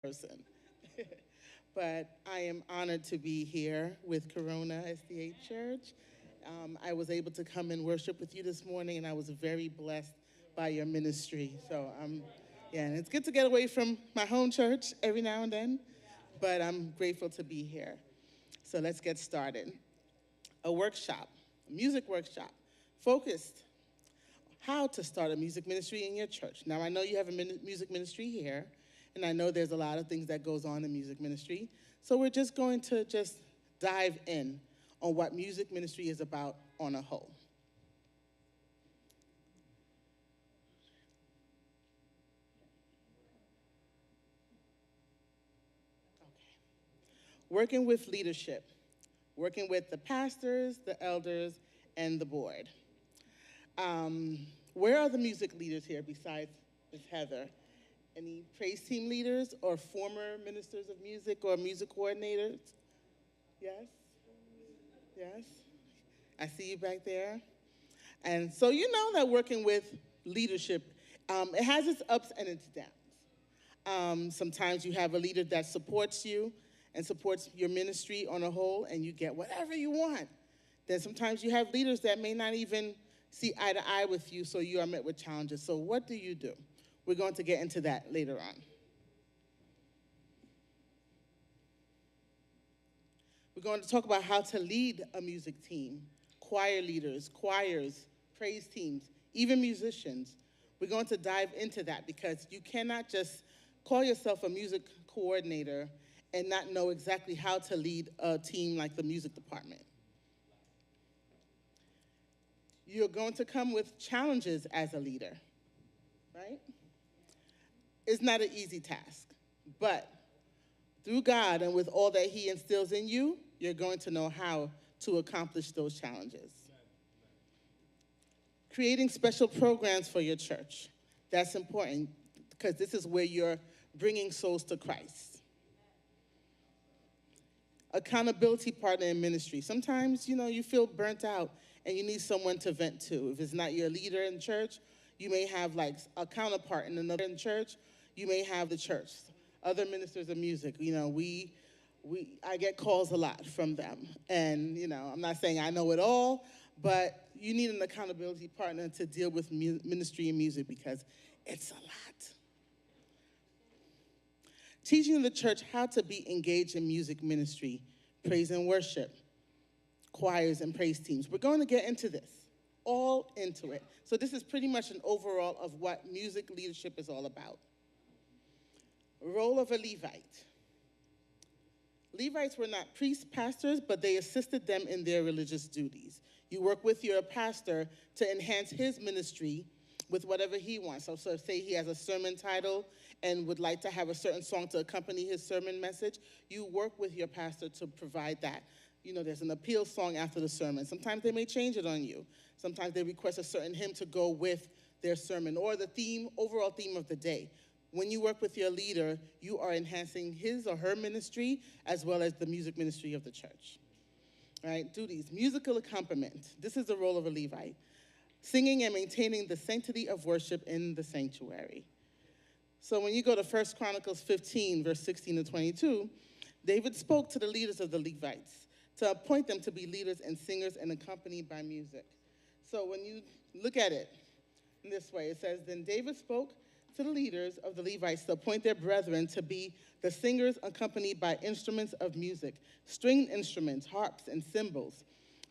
person. But I am honored to be here with Corona SDA Church. I was able to come and worship with you this morning, and I was very blessed by your ministry. So, yeah, and it's good to get away from my home church every now and then, but I'm grateful to be here. So let's get started. A workshop, a music workshop, focused how to start a music ministry in your church. Now, I know you have a music ministry here, and I know there's a lot of things that goes on in music ministry. So we're just going to dive in on what music ministry is about on a whole. Okay. Working with leadership, working with the pastors, the elders, and the board. Where are the music leaders here besides Ms. Heather? Any praise team leaders or former ministers of music or music coordinators? Yes? Yes? I see you back there. And so you know that working with leadership, it has its ups and its downs. Sometimes you have a leader that supports you and supports your ministry on a whole, and you get whatever you want. Then sometimes you have leaders that may not even see eye to eye with you, so you are met with challenges. So what do you do? We're going to get into that later on. We're going to talk about how to lead a music team, choir leaders, choirs, praise teams, even musicians. We're going to dive into that because you cannot just call yourself a music coordinator and not know exactly how to lead a team like the music department. You're going to come with challenges as a leader, right? It's not an easy task, but through God and with all that He instills in you, you're going to know how to accomplish those challenges. Creating special programs for your church. That's important because this is where you're bringing souls to Christ. Accountability partner in ministry. Sometimes, you feel burnt out and you need someone to vent to. If it's not your leader in church, you may have like a counterpart in another in church. You may have the church, other ministers of music. I get calls a lot from them. And, I'm not saying I know it all, but you need an accountability partner to deal with ministry and music because it's a lot. Teaching the church how to be engaged in music ministry, praise and worship, choirs and praise teams. We're going to get into this, all into it. So this is pretty much an overall of what music leadership is all about. Role of a Levite. Levites were not priests, pastors, but they assisted them in their religious duties. You work with your pastor to enhance his ministry with whatever he wants. So say he has a sermon title and would like to have a certain song to accompany his sermon message, you work with your pastor to provide that. There's an appeal song after the sermon. Sometimes they may change it on you. Sometimes they request a certain hymn to go with their sermon or the overall theme of the day. When you work with your leader, you are enhancing his or her ministry as well as the music ministry of the church. All right, duties, musical accompaniment. This is the role of a Levite. Singing and maintaining the sanctity of worship in the sanctuary. So when you go to 1 Chronicles 15, verse 16 to 22, David spoke to the leaders of the Levites to appoint them to be leaders and singers and accompanied by music. So when you look at it in this way, it says, then David spoke to the leaders of the Levites to appoint their brethren to be the singers accompanied by instruments of music, stringed instruments, harps, and cymbals,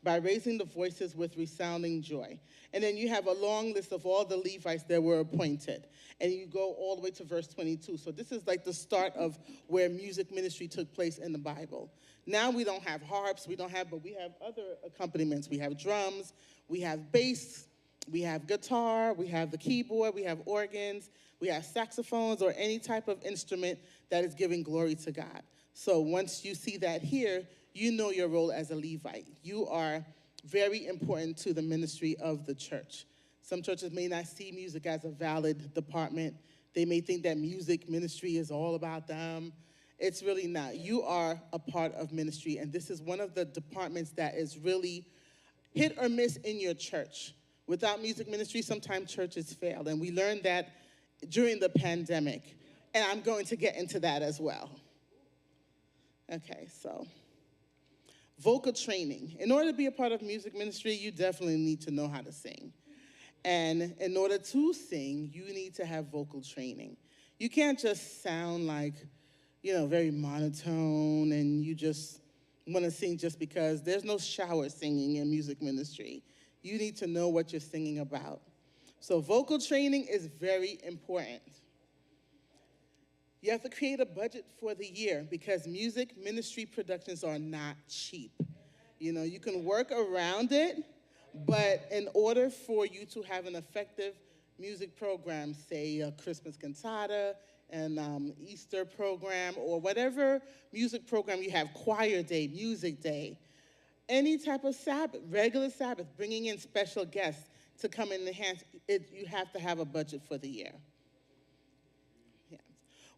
by raising the voices with resounding joy. And then you have a long list of all the Levites that were appointed. And you go all the way to verse 22. So this is like the start of where music ministry took place in the Bible. Now we don't have harps, but we have other accompaniments. We have drums, we have bass, we have guitar, we have the keyboard, we have organs, we have saxophones or any type of instrument that is giving glory to God. So once you see that here, you know your role as a Levite. You are very important to the ministry of the church. Some churches may not see music as a valid department. They may think that music ministry is all about them. It's really not. You are a part of ministry, and this is one of the departments that is really hit or miss in your church. Without music ministry, sometimes churches fail, and we learned that during the pandemic. And I'm going to get into that as well. Okay, so vocal training. In order to be a part of music ministry, you definitely need to know how to sing. And in order to sing, you need to have vocal training. You can't just sound like, very monotone and you just want to sing just because. There's no shower singing in music ministry. You need to know what you're singing about. So vocal training is very important. You have to create a budget for the year because music ministry productions are not cheap. You can work around it, but in order for you to have an effective music program, say a Christmas cantata, an Easter program, or whatever music program you have, choir day, music day, any type of Sabbath, regular Sabbath, bringing in special guests to come and enhance it, you have to have a budget for the year. Yeah.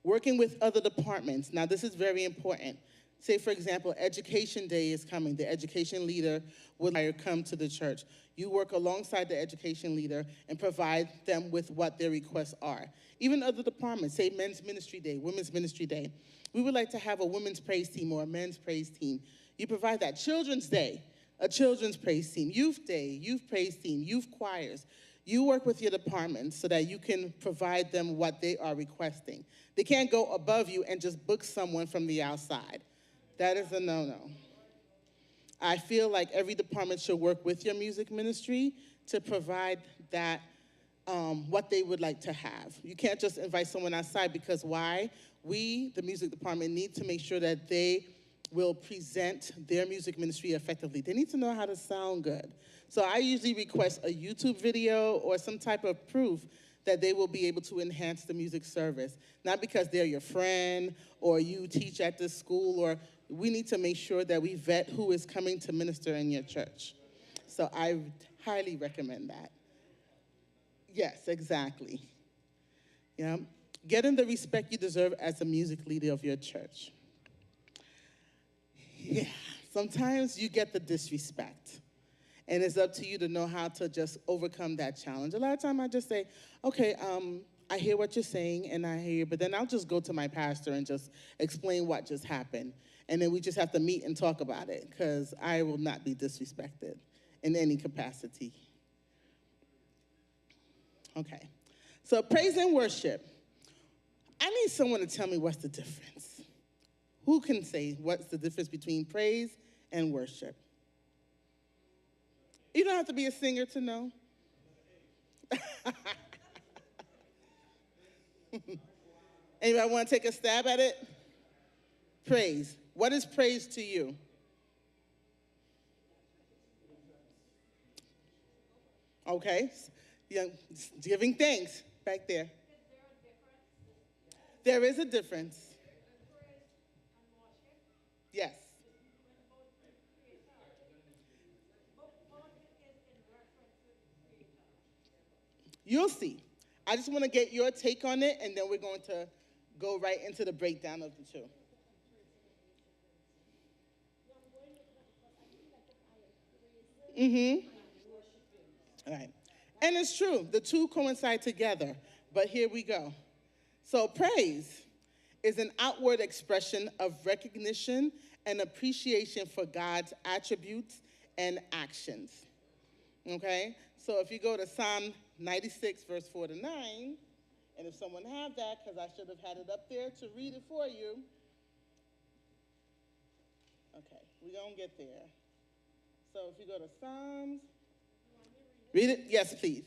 Working with other departments. Now, this is very important. Say, for example, Education Day is coming. The education leader would come to the church. You work alongside the education leader and provide them with what their requests are. Even other departments, say Men's Ministry Day, Women's Ministry Day. We would like to have a women's praise team or a men's praise team. You provide that. Children's Day, a children's praise team. Youth Day, youth praise team, youth choirs. You work with your department so that you can provide them what they are requesting. They can't go above you and just book someone from the outside. That is a no-no. I feel like every department should work with your music ministry to provide that, what they would like to have. You can't just invite someone outside because why? We, the music department, need to make sure that they will present their music ministry effectively. They need to know how to sound good. So I usually request a YouTube video or some type of proof that they will be able to enhance the music service. Not because they're your friend or you teach at this school, or we need to make sure that we vet who is coming to minister in your church. So I highly recommend that. Yes, exactly. Getting the respect you deserve as a music leader of your church. Yeah, sometimes you get the disrespect. And it's up to you to know how to just overcome that challenge. A lot of times I just say, okay, I hear what you're saying and I hear, but then I'll just go to my pastor and just explain what just happened. And then we just have to meet and talk about it because I will not be disrespected in any capacity. Okay, so praise and worship. I need someone to tell me what's the difference. Who can say what's the difference between praise and worship? You don't have to be a singer to know. Anybody want to take a stab at it? Praise. What is praise to you? Okay. Giving thanks back there. There is a difference. Yes. You'll see. I just want to get your take on it, and then we're going to go right into the breakdown of the two. All right. And it's true. The two coincide together. But here we go. So praise is an outward expression of recognition and appreciation for God's attributes and actions. Okay? So if you go to Psalm 96, verse 4 to 9, and if someone have that, because I should have had it up there to read it for you. Okay, we're going to get there. So if you go to Psalms, read it? Yes, please.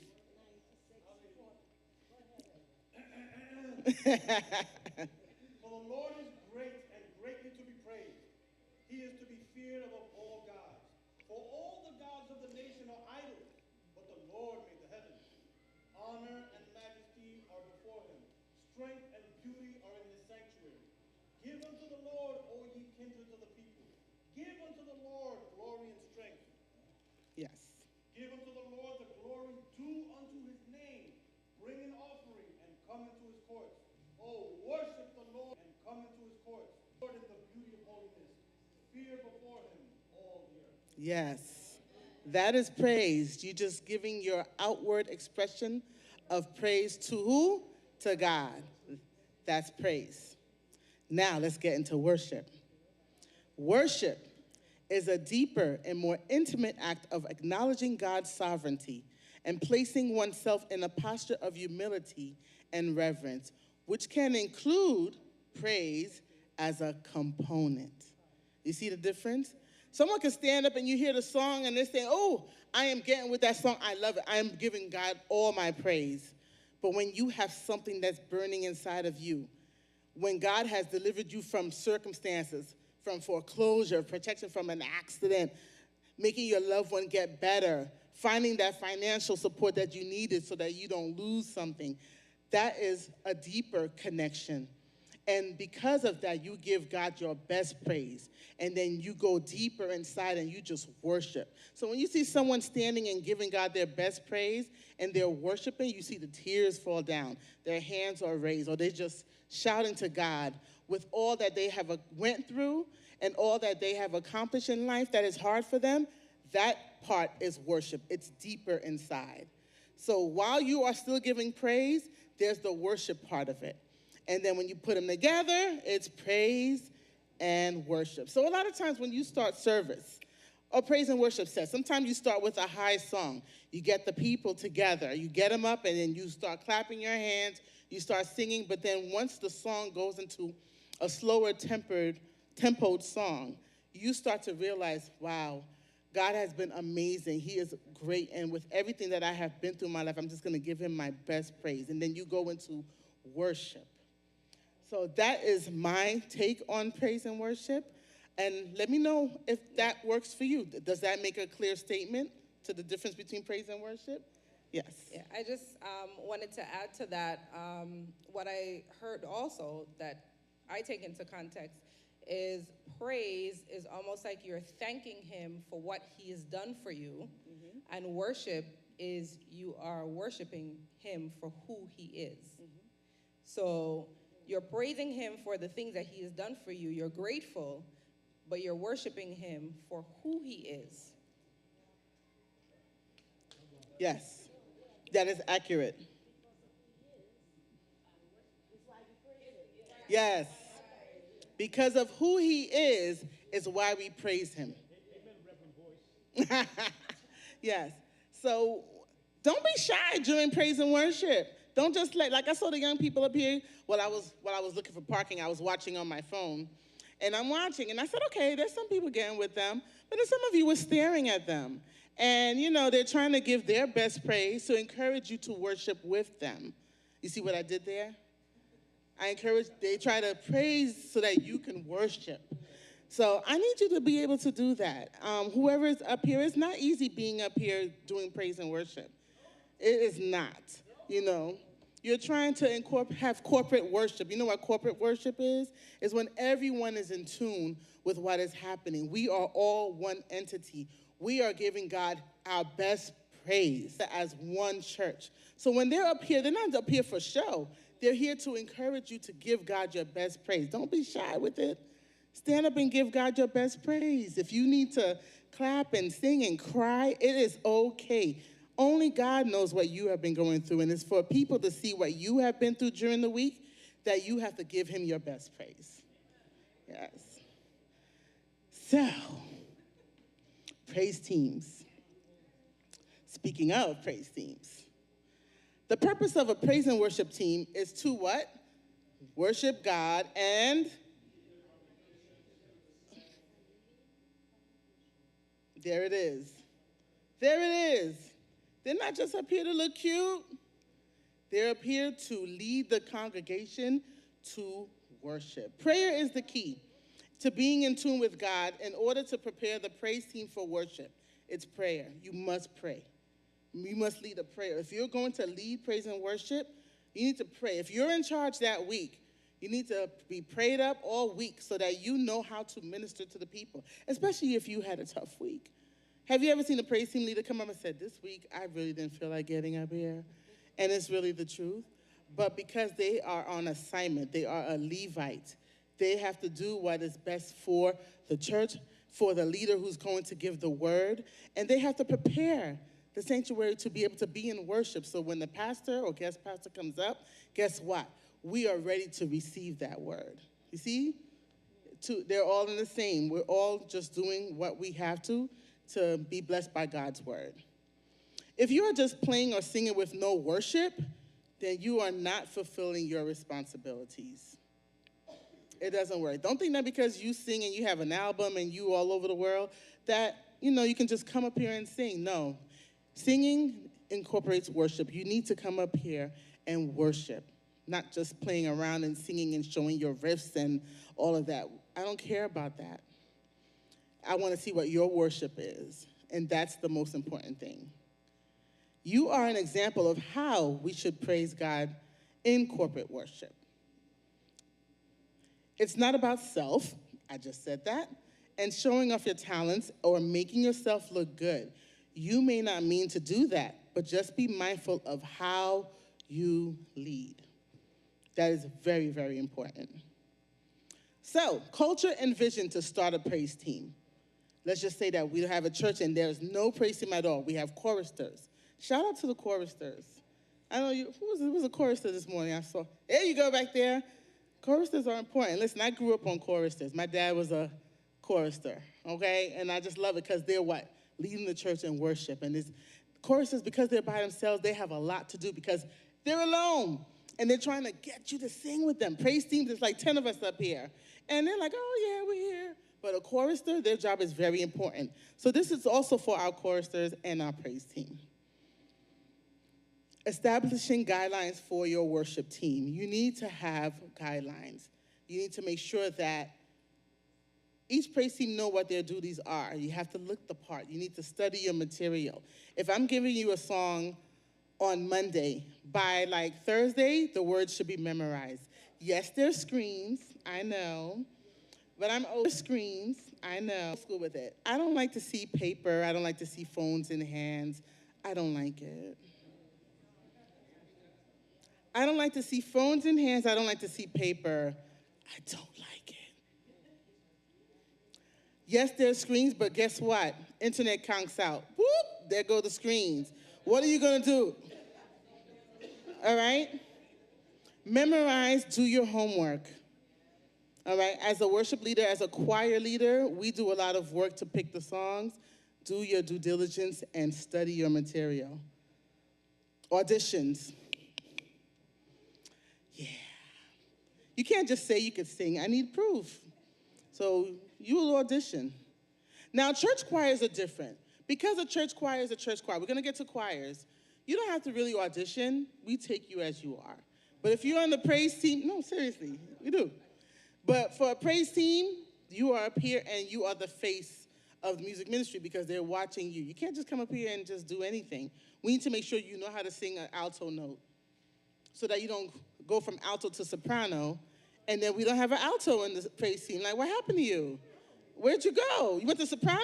For the Lord is great and greatly to be praised. He is to be feared above all gods. For all the gods of the nation are idols, but the Lord made the heavens. Honor and majesty are before him. Strength and beauty are in his sanctuary. Give unto the Lord, O ye kindreds of the people. Give unto the Lord glory and strength. Yes. Give unto the Lord the glory due unto his name. Bring an offering and come into his courts. Oh, worship the Lord and come into his courts. Lord, in the beauty of holiness. Fear before him all the earth. Yes. That is praise. You just giving your outward expression of praise to who? To God. That's praise. Now let's get into worship. Worship is a deeper and more intimate act of acknowledging God's sovereignty and placing oneself in a posture of humility and reverence, which can include praise as a component. You see the difference? Someone can stand up and you hear the song and they're saying, oh, I am getting with that song. I love it. I am giving God all my praise. But when you have something that's burning inside of you, when God has delivered you from circumstances, from foreclosure, protection from an accident, making your loved one get better, finding that financial support that you needed so that you don't lose something, that is a deeper connection. And because of that, you give God your best praise. And then you go deeper inside and you just worship. So when you see someone standing and giving God their best praise and they're worshiping, you see the tears fall down. Their hands are raised, or they're just shouting to God with all that they have went through and all that they have accomplished in life that is hard for them. That part is worship. It's deeper inside. So while you are still giving praise, there's the worship part of it. And then when you put them together, it's praise and worship. So a lot of times when you start service or praise and worship set, sometimes you start with a high song. You get the people together. You get them up and then you start clapping your hands. You start singing. But then once the song goes into a slower tempoed song, you start to realize, wow, God has been amazing. He is great. And with everything that I have been through in my life, I'm just going to give him my best praise. And then you go into worship. So that is my take on praise and worship. And let me know if that works for you. Does that make a clear statement to the difference between praise and worship? Yes. Yeah, I just wanted to add to that what I heard also that I take into context is praise is almost like you're thanking him for what he has done for you, and worship is you are worshiping him for who he is. So you're praising him for the things that he has done for you. You're grateful, but you're worshiping him for who he is. Yes, that is accurate. Yes, because of who he is why we praise him. Yes, so don't be shy during praise and worship. Don't just like I saw the young people up here. While I was looking for parking, I was watching on my phone. And I'm watching, and I said, okay, there's some people getting with them, but then some of you were staring at them. And, you know, they're trying to give their best praise to encourage you to worship with them. You see what I did there? They try to praise so that you can worship. So I need you to be able to do that. Whoever is up here, it's not easy being up here doing praise and worship. It is not, you know. You're trying to have corporate worship. You know what corporate worship is? It's when everyone is in tune with what is happening. We are all one entity. We are giving God our best praise as one church. So when they're up here, they're not up here for show. They're here to encourage you to give God your best praise. Don't be shy with it. Stand up and give God your best praise. If you need to clap and sing and cry, it is okay. Only God knows what you have been going through, and it's for people to see what you have been through during the week that you have to give him your best praise. Yes. So, praise teams. Speaking of praise teams, the purpose of a praise and worship team is to what? Worship God and there it is. There it is. They're not just up here to look cute. They're up here to lead the congregation to worship. Prayer is the key to being in tune with God in order to prepare the praise team for worship. It's prayer. You must pray. You must lead a prayer. If you're going to lead praise and worship, you need to pray. If you're in charge that week, you need to be prayed up all week so that you know how to minister to the people, especially if you had a tough week. Have you ever seen a praise team leader come up and said, this week, I really didn't feel like getting up here? And it's really the truth. But because they are on assignment, they are a Levite, they have to do what is best for the church, for the leader who's going to give the word, and they have to prepare the sanctuary to be able to be in worship. So when the pastor or guest pastor comes up, guess what? we are ready to receive that word. You see? They're all in the same. We're all just doing what we have to be blessed by God's word. If you are just playing or singing with no worship, then you are not fulfilling your responsibilities. It doesn't work. Don't think that because you sing and you have an album and you all over the world that, you can just come up here and sing. No. Singing incorporates worship. You need to come up here and worship, not just playing around and singing and showing your riffs and all of that. I don't care about that. I want to see what your worship is, and that's the most important thing. You are an example of how we should praise God in corporate worship. It's not about self, I just said that, and showing off your talents or making yourself look good. You may not mean to do that, but just be mindful of how you lead. That is very, very important. So, culture and vision to start a praise team. Let's just say that we have a church and there's no praise team at all. We have choristers. Shout out to the choristers. I know who was a chorister this morning? I saw. There you go back there. Choristers are important. Listen, I grew up on choristers. My dad was a chorister, okay? And I just love it because they're what? Leading the church in worship. And choristers, because they're by themselves, they have a lot to do because they're alone. And they're trying to get you to sing with them. Praise teams, there's like 10 of us up here. And they're like, oh, yeah, we're here. But a chorister, their job is very important. So this is also for our choristers and our praise team. Establishing guidelines for your worship team. You need to have guidelines. You need to make sure that each praise team know what their duties are. You have to look the part. You need to study your material. If I'm giving you a song on Monday, by like Thursday, the words should be memorized. Yes, there's screens, I know, but I'm over screens, I know. School with it. I don't like to see paper. I don't like to see phones in hands. I don't like it. I don't like to see phones in hands. I don't like to see paper. I don't like it. Yes, there's screens, but guess what? Internet conks out. Whoop, there go the screens. What are you going to do? All right? Memorize, do your homework. All right? As a worship leader, as a choir leader, we do a lot of work to pick the songs. Do your due diligence and study your material. Auditions. Yeah. You can't just say you could sing. I need proof. So you will audition. Now, church choirs are different. Because a church choir is a church choir, we're going to get to choirs. You don't have to really audition. We take you as you are. But if you're on the praise team, no, seriously, we do. But for a praise team, you are up here and you are the face of the music ministry because they're watching you. You can't just come up here and just do anything. We need to make sure you know how to sing an alto note so that you don't go from alto to soprano, and then we don't have an alto in the praise team. Like, what happened to you? Where'd you go? You went to soprano?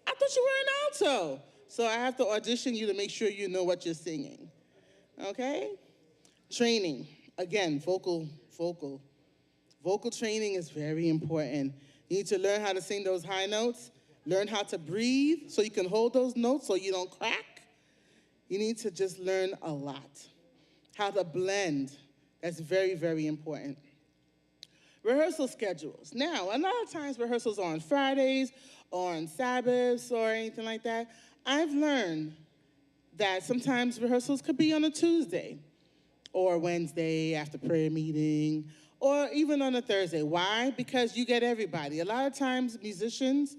I thought you were an alto. So I have to audition you to make sure you know what you're singing. Okay? Training. Again, vocal. Vocal training is very important. You need to learn how to sing those high notes, learn how to breathe so you can hold those notes so you don't crack. You need to just learn a lot. How to blend. That's very, very important. Rehearsal schedules. Now, a lot of times rehearsals are on Fridays or on Sabbaths or anything like that. I've learned that sometimes rehearsals could be on a Tuesday or Wednesday after prayer meeting or even on a Thursday. Why? Because you get everybody. A lot of times musicians,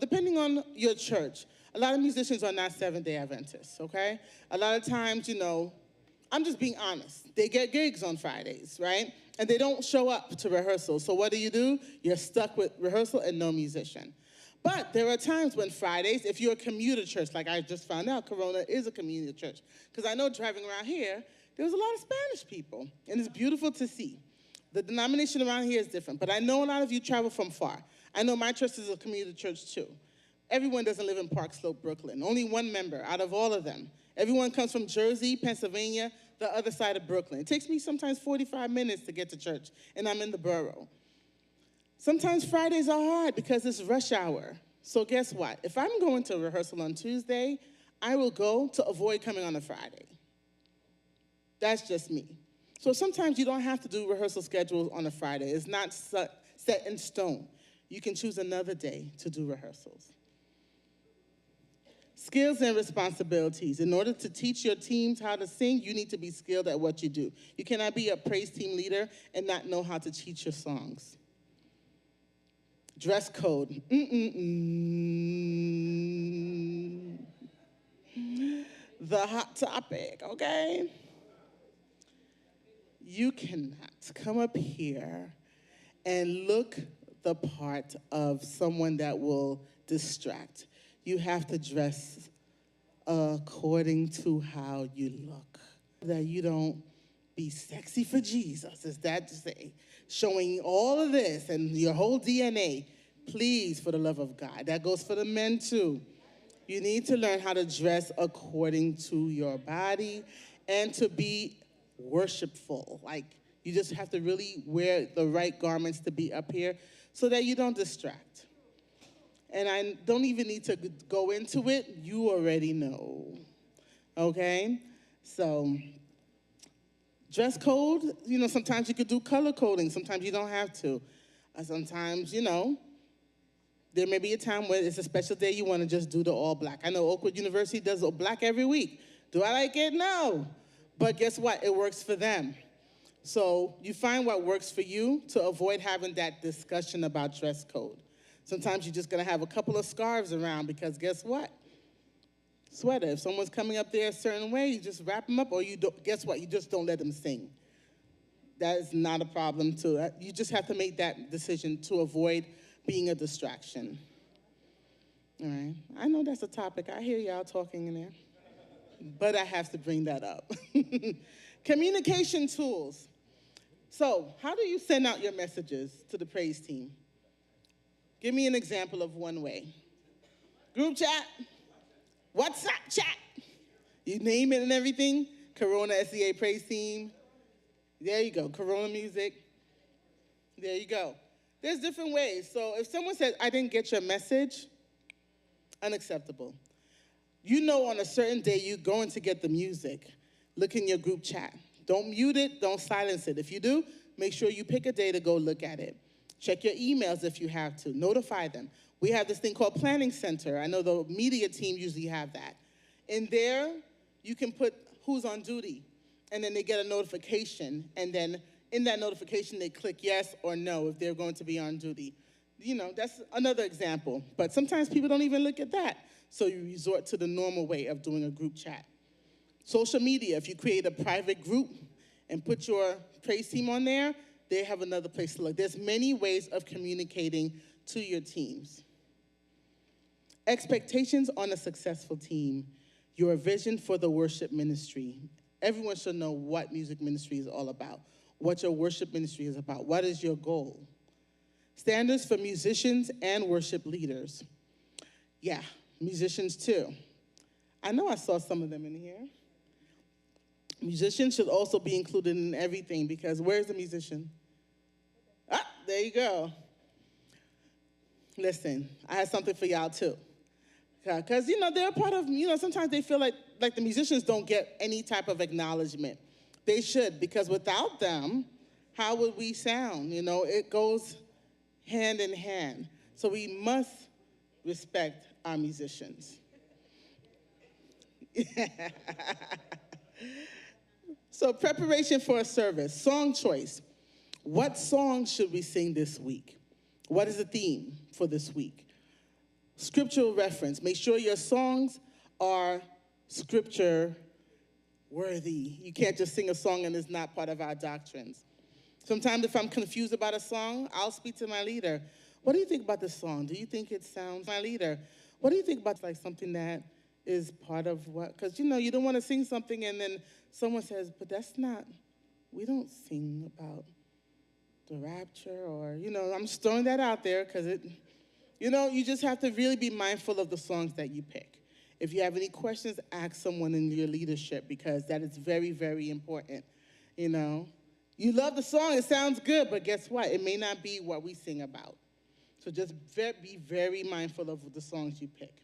depending on your church, a lot of musicians are not Seventh-day Adventists, okay? A lot of times, I'm just being honest. They get gigs on Fridays, right? And they don't show up to rehearsal. So what do? You're stuck with rehearsal and no musician. But there are times when Fridays, if you're a commuter church, like I just found out, Corona is a community church. Because I know driving around here, there's a lot of Spanish people. And it's beautiful to see. The denomination around here is different. But I know a lot of you travel from far. I know my church is a community church too. Everyone doesn't live in Park Slope, Brooklyn. Only one member out of all of them. Everyone comes from Jersey, Pennsylvania, the other side of Brooklyn. It takes me sometimes 45 minutes to get to church, and I'm in the borough. Sometimes Fridays are hard because it's rush hour. So guess what? If I'm going to rehearsal on Tuesday, I will go to avoid coming on a Friday. That's just me. So sometimes you don't have to do rehearsal schedules on a Friday. It's not set in stone. You can choose another day to do rehearsals. Skills and responsibilities. In order to teach your teams how to sing, you need to be skilled at what you do. You cannot be a praise team leader and not know how to teach your songs. Dress code. The hot topic, okay? You cannot come up here and look the part of someone that will distract. You have to dress according to how you look. That you don't be sexy for Jesus, is that to say? Showing all of this and your whole DNA. Please, for the love of God. That goes for the men too. You need to learn how to dress according to your body and to be worshipful. Like, you just have to really wear the right garments to be up here so that you don't distract. And I don't even need to go into it. You already know, okay? So, dress code, sometimes you could do color coding. Sometimes you don't have to. Sometimes, there may be a time where it's a special day you want to just do the all black. I know Oakwood University does all black every week. Do I like it? No. But guess what? It works for them. So you find what works for you to avoid having that discussion about dress code. Sometimes you're just going to have a couple of scarves around because guess what? Sweater. If someone's coming up there a certain way, you just wrap them up, or guess what? You just don't let them sing. That is not a problem too. You just have to make that decision to avoid being a distraction. All right. I know that's a topic. I hear y'all talking in there. But I have to bring that up. Communication tools. So, how do you send out your messages to the praise team? Give me an example of one way. Group chat, WhatsApp chat. You name it and everything. Corona SDA praise team. There you go. Corona music. There you go. There's different ways. So if someone says, I didn't get your message, unacceptable. On a certain day you're going to get the music. Look in your group chat. Don't mute it. Don't silence it. If you do, make sure you pick a day to go look at it. Check your emails if you have to. Notify them. We have this thing called Planning Center. I know the media team usually have that. In there, you can put who's on duty, and then they get a notification, and then in that notification, they click yes or no if they're going to be on duty. That's another example. But sometimes people don't even look at that. So you resort to the normal way of doing a group chat. Social media, if you create a private group and put your praise team on there, they have another place to look. There's many ways of communicating to your teams. Expectations on a successful team. Your vision for the worship ministry. Everyone should know what music ministry is all about. What your worship ministry is about. What is your goal? Standards for musicians and worship leaders. Yeah, musicians too. I know I saw some of them in here. Musicians should also be included in everything because where's the musician? Ah, there you go. Listen, I have something for y'all too. Because, they're a part of, sometimes they feel like the musicians don't get any type of acknowledgement. They should, because without them, how would we sound? It goes hand in hand. So we must respect our musicians. So preparation for a service, song choice. What song should we sing this week? What is the theme for this week? Scriptural reference. Make sure your songs are scripture worthy. You can't just sing a song and it's not part of our doctrines. Sometimes if I'm confused about a song, I'll speak to my leader. What do you think about this song? Do you think it sounds, my leader, what do you think about something that is part of what? Because, you don't want to sing something and then someone says, but that's not, we don't sing about the rapture or, I'm just throwing that out there because you just have to really be mindful of the songs that you pick. If you have any questions, ask someone in your leadership because that is very, very important. You love the song, it sounds good, but guess what? It may not be what we sing about. So just be very mindful of the songs you pick.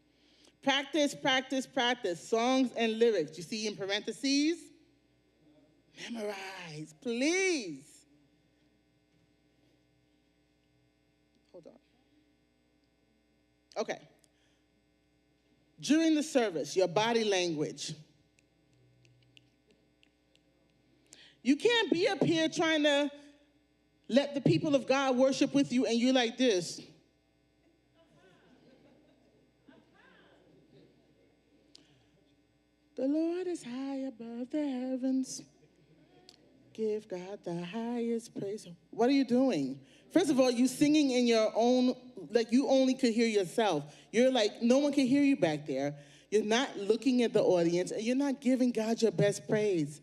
Practice, practice, practice. Songs and lyrics. You see in parentheses? Memorize, please. Hold on. Okay. During the service, your body language. You can't be up here trying to let the people of God worship with you and you're like this. The Lord is high above the heavens. Give God the highest praise. What are you doing? First of all, you singing in your own, like you only could hear yourself. You're like, no one can hear you back there. You're not looking at the audience, and you're not giving God your best praise.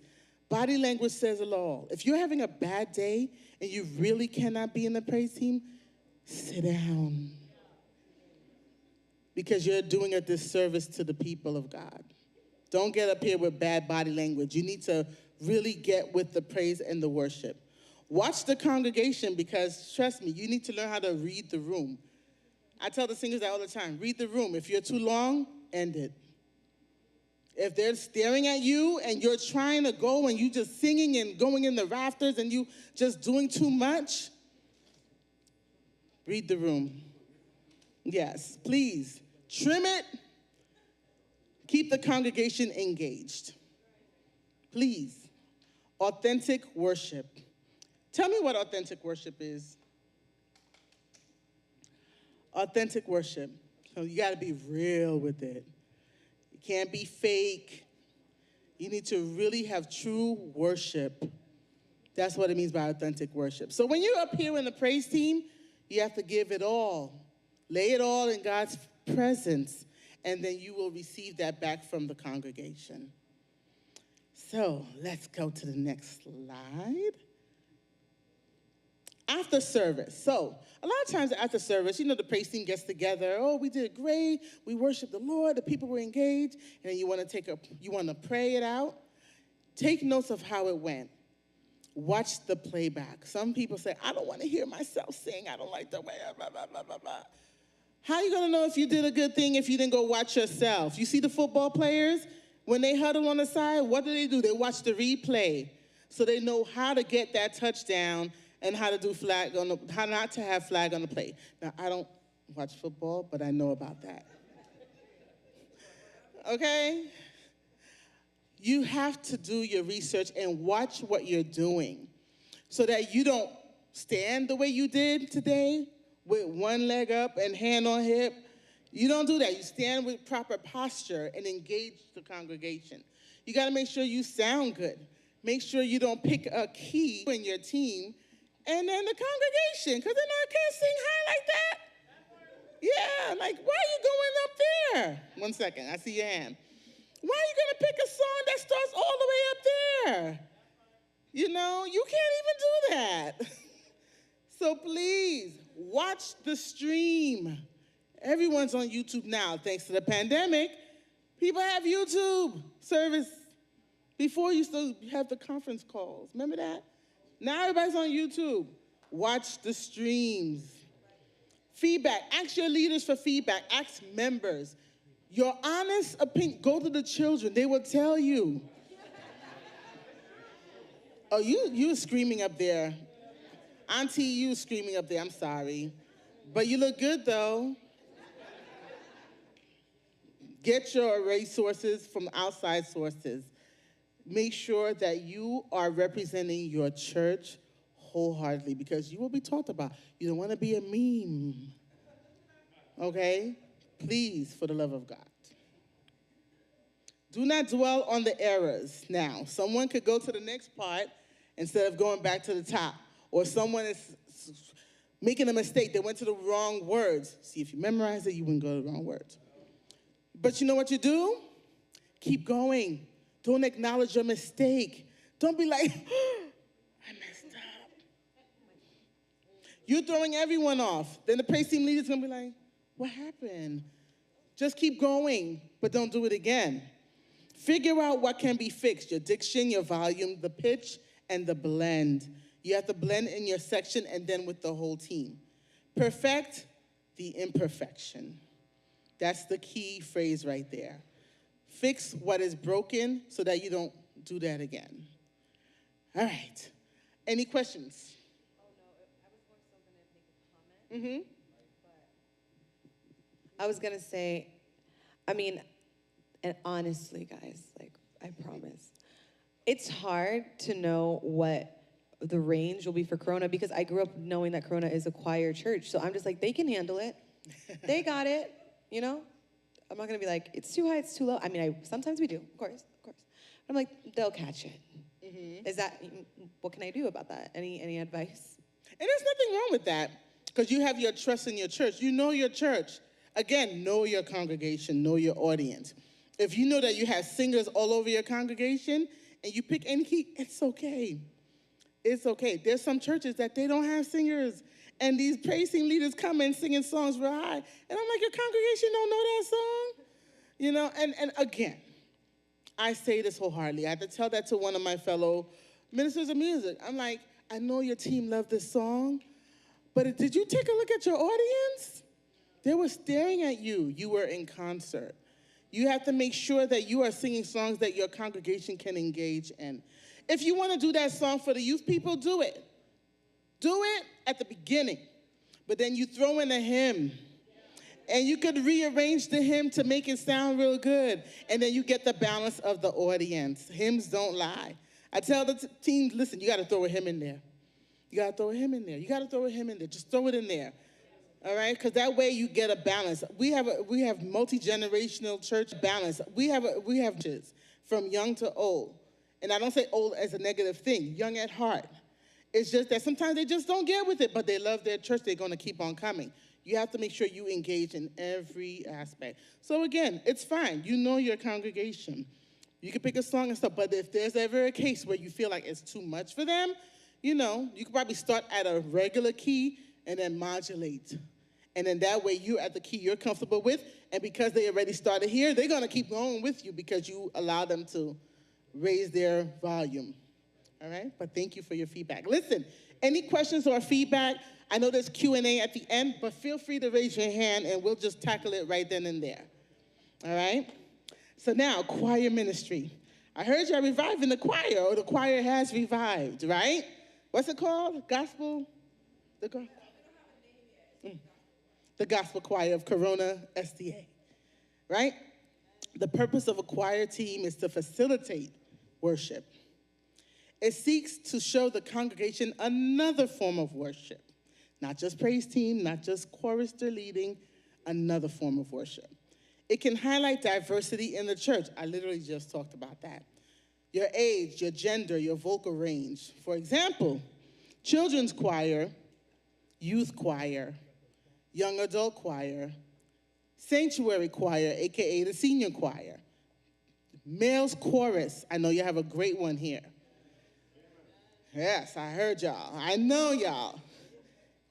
Body language says it all. If you're having a bad day and you really cannot be in the praise team, sit down. Because you're doing a disservice to the people of God. Don't get up here with bad body language. You need to really get with the praise and the worship. Watch the congregation because, trust me, you need to learn how to read the room. I tell the singers that all the time. Read the room. If you're too long, end it. If they're staring at you and you're trying to go and you just singing and going in the rafters and you just doing too much, read the room. Yes, please. Trim it. Keep the congregation engaged. Please. Authentic worship. Tell me what authentic worship is. Authentic worship. So you got to be real with it. You can't be fake. You need to really have true worship. That's what it means by authentic worship. So when you're up here in the praise team, you have to give it all. Lay it all in God's presence, and then you will receive that back from the congregation. So let's go to the next slide. After service. So a lot of times after service, the praise team gets together. Oh, we did great. We worshiped the Lord. The people were engaged. And then you want to pray it out. Take notes of how it went. Watch the playback. Some people say, I don't want to hear myself sing. I don't like the way, blah, blah, blah, blah, blah. How are you going to know if you did a good thing if you didn't go watch yourself? You see the football players? When they huddle on the side, what do? They watch the replay. So they know how to get that touchdown and how to do how not to have flag on the play. Now, I don't watch football, but I know about that. Okay? You have to do your research and watch what you're doing so that you don't stand the way you did today with one leg up and hand on hip. You don't do that. You stand with proper posture and engage the congregation. You got to make sure you sound good. Make sure you don't pick a key in your team and then the congregation, because then I can't sing high like that. Yeah, like, why are you going up there? 1 second, I see your hand. Why are you going to pick a song that starts all the way up there? You can't even do that. So please, watch the stream. Everyone's on YouTube now, thanks to the pandemic. People have YouTube service. Before, you still have the conference calls. Remember that? Now everybody's on YouTube. Watch the streams. Feedback. Ask your leaders for feedback. Ask members. Your honest opinion. Go to the children. They will tell you. Oh, you screaming up there. Auntie, you screaming up there. I'm sorry. But you look good, though. Get your resources from outside sources. Make sure that you are representing your church wholeheartedly because you will be talked about. You don't want to be a meme. Okay? Please, for the love of God. Do not dwell on the errors. Now, someone could go to the next part instead of going back to the top. Or someone is making a mistake. They went to the wrong words. See, if you memorize it, you wouldn't go to the wrong words. But you know what you do? Keep going. Don't acknowledge your mistake. Don't be like, I messed up. You're throwing everyone off. Then the praise team leader's going to be like, what happened? Just keep going, but don't do it again. Figure out what can be fixed. Your diction, your volume, the pitch, and the blend. You have to blend in your section and then with the whole team. Perfect the imperfection. That's the key phrase right there. Fix what is broken so that you don't do that again. All right. Any questions? Oh, no, I was more so going to make a comment. Mm-hmm. I was going to say, I mean, and honestly, guys, like, I promise, it's hard to know what the range will be for Corona because I grew up knowing that Corona is a choir church. So I'm just like, they can handle it. They got it, you know? I'm not going to be like, it's too high, it's too low. I mean, sometimes we do, of course. But I'm like, they'll catch it. Mm-hmm. What can I do about that? Any advice? And there's nothing wrong with that because you have your trust in your church. You know your church. Again, know your congregation, know your audience. If you know that you have singers all over your congregation and you pick any key, it's okay. It's okay. There's some churches that they don't have singers, and these praising leaders come in singing songs real high, and I'm like, your congregation don't know that song? You know, and again, I say this wholeheartedly. I had to tell that to one of my fellow ministers of music. I'm like, I know your team loved this song, but did you take a look at your audience? They were staring at you. You were in concert. You have to make sure that you are singing songs that your congregation can engage in. If you want to do that song for the youth people, do it. Do it at the beginning. But then you throw in a hymn. And you could rearrange the hymn to make it sound real good. And then you get the balance of the audience. Hymns don't lie. I tell the team, listen, you got to throw a hymn in there. You got to throw a hymn in there. You got to throw a hymn in there. Just throw it in there. All right? Because that way you get a balance. We have multi-generational church balance. We have churches from young to old. And I don't say old as a negative thing, young at heart. It's just that sometimes they just don't get with it, but they love their church. They're going to keep on coming. You have to make sure you engage in every aspect. So again, it's fine. You know your congregation. You can pick a song and stuff, but if there's ever a case where you feel like it's too much for them, you know, you could probably start at a regular key and then modulate. And then that way you're at the key you're comfortable with, and because they already started here, they're going to keep going with you because you allow them to raise their volume. All right? But thank you for your feedback. Listen, any questions or feedback? I know there's Q&A at the end, but feel free to raise your hand and we'll just tackle it right then and there. All right? So now, choir ministry. I heard you're reviving the choir, or the choir has revived, right? What's it called? Gospel? The Gospel Choir of Corona SDA, right? The purpose of a choir team is to facilitate worship. It seeks to show the congregation another form of worship. Not just praise team, not just chorister leading, another form of worship. It can highlight diversity in the church. I literally just talked about that. Your age, your gender, your vocal range. For example, children's choir, youth choir, young adult choir, sanctuary choir, AKA the senior choir, males chorus. I know you have a great one here. Yes, I heard y'all. I know y'all.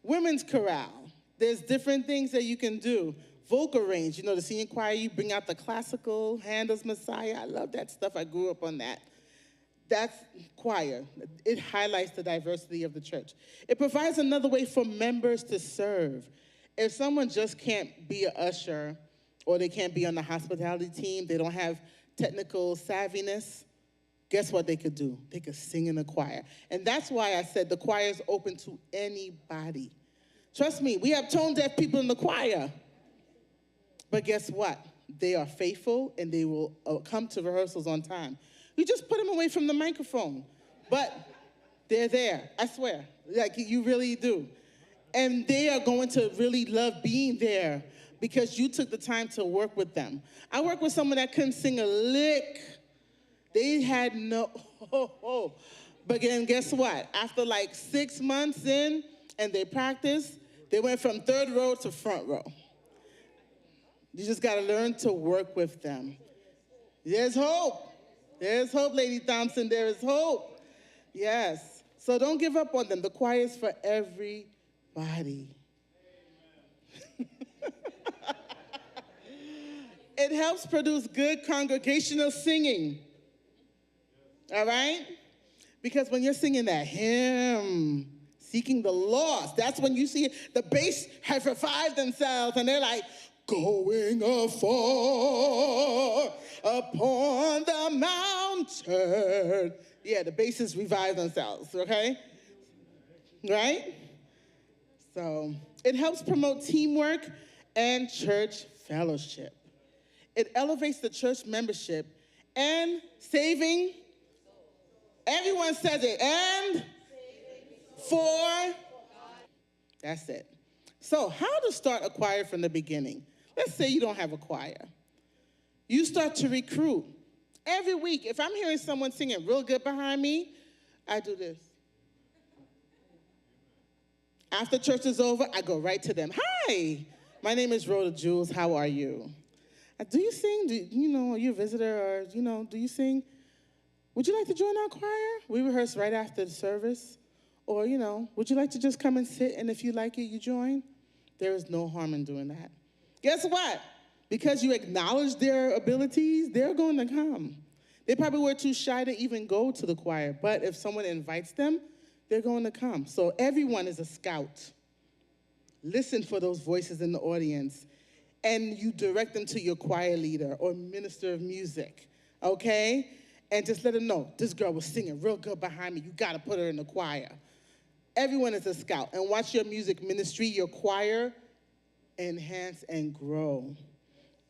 Women's chorale. There's different things that you can do. Vocal range. You know, the senior choir, you bring out the classical, Handel's Messiah. I love that stuff. I grew up on that. That's choir. It highlights the diversity of the church. It provides another way for members to serve. If someone just can't be an usher or they can't be on the hospitality team, they don't have technical savviness, guess what they could do? They could sing in the choir. And that's why I said the choir is open to anybody. Trust me, we have tone-deaf people in the choir. But guess what? They are faithful and they will come to rehearsals on time. You just put them away from the microphone. But they're there, I swear. Like, you really do. And they are going to really love being there because you took the time to work with them. I worked with someone that couldn't sing a lick. They had But then guess what? After like 6 months in and they practiced, they went from third row to front row. You just got to learn to work with them. There's hope. There's hope, Lady Thompson. There is hope. Yes. So don't give up on them. The choir is for everybody. It helps produce good congregational singing. All right? Because when you're singing that hymn, seeking the lost, that's when you see the bass have revived themselves and they're like, going afar upon the mountain. Yeah, the bassists revive themselves, okay? Right? So it helps promote teamwork and church fellowship. It elevates the church membership and saving, everyone says it, and for, that's it. So how to start a choir from the beginning? Let's say you don't have a choir. You start to recruit. Every week, if I'm hearing someone singing real good behind me, I do this. After church is over, I go right to them. Hi, my name is Rhonda, Jules. How are you? Do you sing? Are you a visitor or, do you sing? Would you like to join our choir? We rehearse right after the service. Or, would you like to just come and sit, and if you like it, you join? There is no harm in doing that. Guess what? Because you acknowledge their abilities, they're going to come. They probably were too shy to even go to the choir, but if someone invites them, they're going to come. So everyone is a scout. Listen for those voices in the audience, and you direct them to your choir leader or minister of music, okay? And just let them know, this girl was singing real good behind me. You got to put her in the choir. Everyone is a scout. And watch your music ministry, your choir, enhance and grow,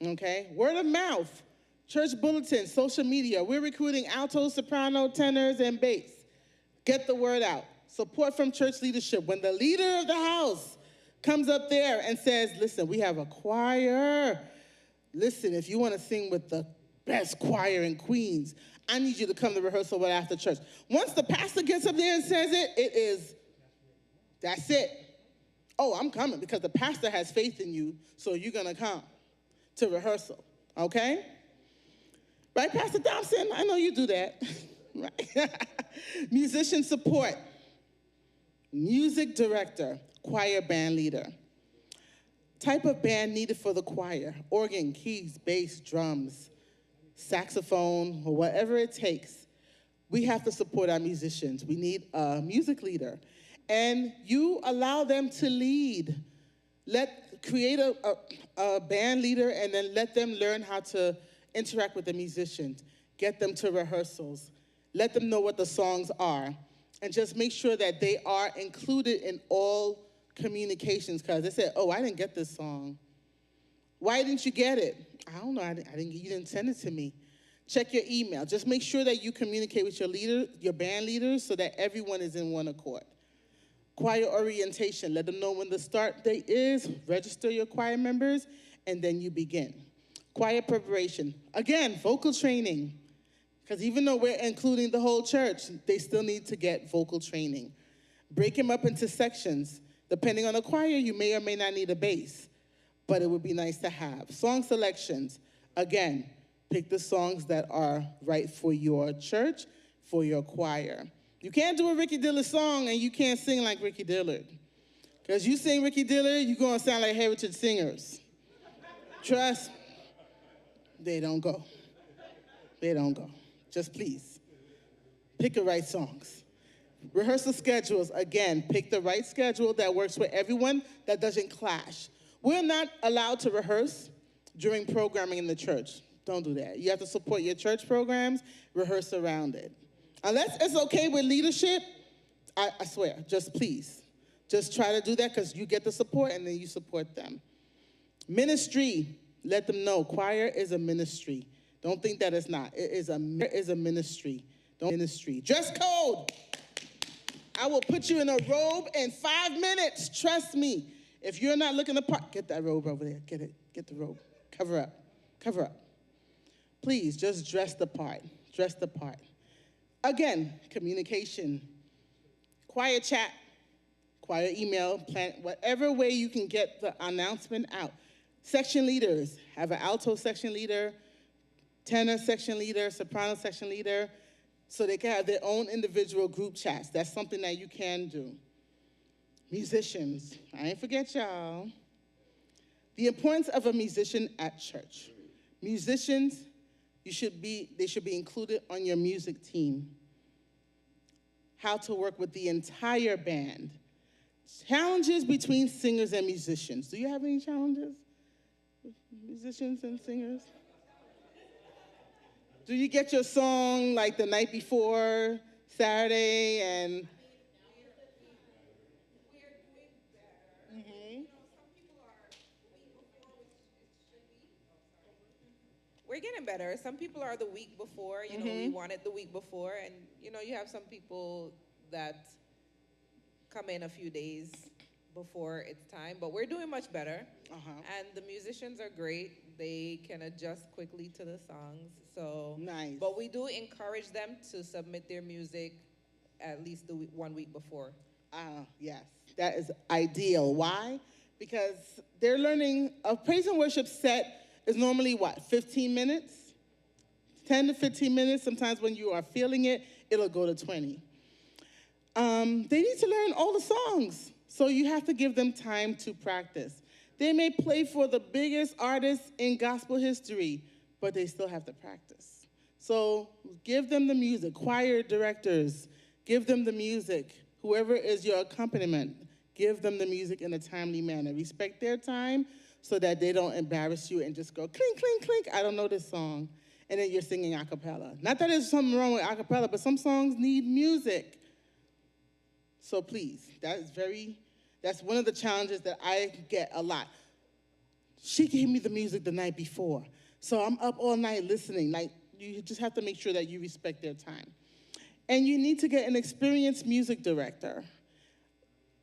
okay? Word of mouth, church bulletins, social media. We're recruiting alto, soprano, tenors, and bass. Get the word out. Support from church leadership. When the leader of the house comes up there and says, listen, we have a choir. Listen, if you want to sing with the best choir in Queens, I need you to come to rehearsal right after church. Once the pastor gets up there and says it, that's it. Oh, I'm coming because the pastor has faith in you, so you're going to come to rehearsal, okay? Right, Pastor Thompson? I know you do that. Right. Musician support, music director, choir band leader. Type of band needed for the choir: organ, keys, bass, drums, saxophone, or whatever it takes. We have to support our musicians. We need a music leader. And you allow them to lead. Create a band leader and then let them learn how to interact with the musicians. Get them to rehearsals. Let them know what the songs are. And just make sure that they are included in all communications, because they said, oh, I didn't get this song. Why didn't you get it? I don't know, you didn't send it to me. Check your email. Just make sure that you communicate with your band leaders so that everyone is in one accord. Choir orientation, let them know when the start date is, register your choir members, and then you begin. Choir preparation, again, vocal training, because even though we're including the whole church, they still need to get vocal training. Break them up into sections. Depending on the choir, you may or may not need a bass, but it would be nice to have. Song selections, again, pick the songs that are right for your church, for your choir. You can't do a Ricky Dillard song and you can't sing like Ricky Dillard. Because you sing Ricky Dillard, you're going to sound like heritage singers. Trust, they don't go. They don't go. Just please, pick the right songs. Rehearsal schedules, again, pick the right schedule that works for everyone, that doesn't clash. We're not allowed to rehearse during programming in the church. Don't do that. You have to support your church programs, rehearse around it. Unless it's okay with leadership, I swear, just please. Just try to do that because you get the support and then you support them. Ministry, let them know. Choir is a ministry. Don't think that it's not. It is a ministry. Ministry. Dress code. I will put you in a robe in 5 minutes. Trust me. If you're not looking the part, get that robe over there. Get it. Get the robe. Cover up. Cover up. Please, just dress the part. Dress the part. Again, communication. Choir chat. Choir email. Plan, whatever way you can get the announcement out. Section leaders. Have an alto section leader, tenor section leader, soprano section leader, so they can have their own individual group chats. That's something that you can do. Musicians, I ain't forget y'all. The importance of a musician at church. Musicians, they should be included on your music team. How to work with the entire band. Challenges between singers and musicians. Do you have any challenges Musicians and singers? Do you get your song like the night before, Saturday, and... We're getting better. Some people are the week before, you know, we want it the week before, and you know, you have some people that come in a few days before it's time, but we're doing much better. And the musicians are great. They can adjust quickly to the songs. So Nice. But we do encourage them to submit their music at least 1 week before. Yes, that is ideal. Why? Because they're learning, a praise and worship set is normally what, 15 minutes? 10 to 15 minutes. Sometimes when you are feeling it, it'll go to 20. They need to learn all the songs, so you have to give them time to practice. They may play for the biggest artists in gospel history, but they still have to practice. So give them the music. Choir directors, give them the music. Whoever is your accompaniment, give them the music in a timely manner. Respect their time so that they don't embarrass you and just go clink, clink, clink, I don't know this song. And then you're singing a cappella. Not that there's something wrong with a cappella, but some songs need music. So please, that's one of the challenges that I get a lot. She gave me the music the night before, so I'm up all night listening. Like, you just have to make sure that you respect their time. And you need to get an experienced music director,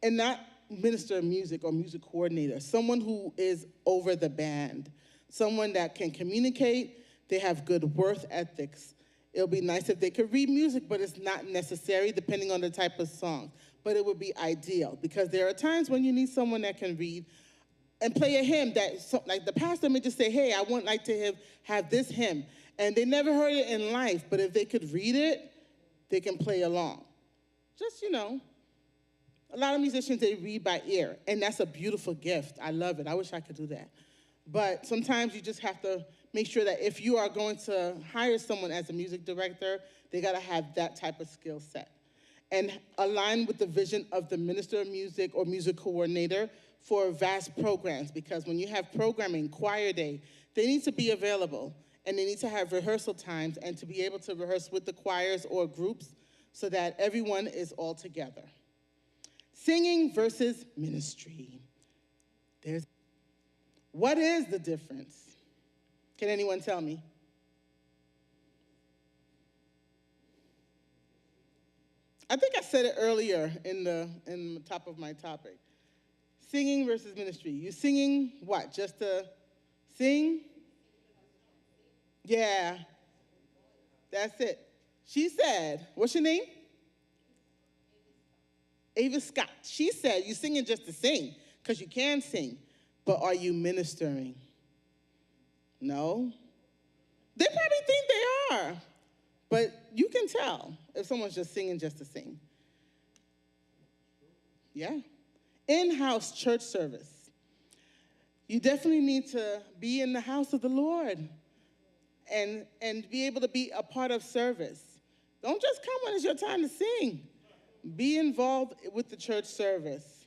and not minister of music or music coordinator, someone who is over the band, someone that can communicate, they have good work ethics. It'll be nice if they could read music, but it's not necessary depending on the type of song. But it would be ideal, because there are times when you need someone that can read and play a hymn that, like the pastor may just say, hey, I want like to have this hymn. And they never heard it in life, but if they could read it, they can play along. Just, you know, a lot of musicians, they read by ear, and that's a beautiful gift. I love it. I wish I could do that. But sometimes you just have to make sure that if you are going to hire someone as a music director, they got to have that type of skill set. And align with the vision of the minister of music or music coordinator for vast programs, because when you have programming, choir day, they need to be available, and they need to have rehearsal times and to be able to rehearse with the choirs or groups so that everyone is all together. Singing versus ministry. What is the difference? Can anyone tell me? I think I said it earlier in the top of my topic. Singing versus ministry. You singing what? Just to sing? Yeah. That's it. She said, what's your name? Ava Scott. She said, you singing just to sing, because you can sing, but are you ministering? No. They probably think they are, but you can tell if someone's just singing just to sing. Yeah. In-house church service. You definitely need to be in the house of the Lord and be able to be a part of service. Don't just come when it's your time to sing. Be involved with the church service.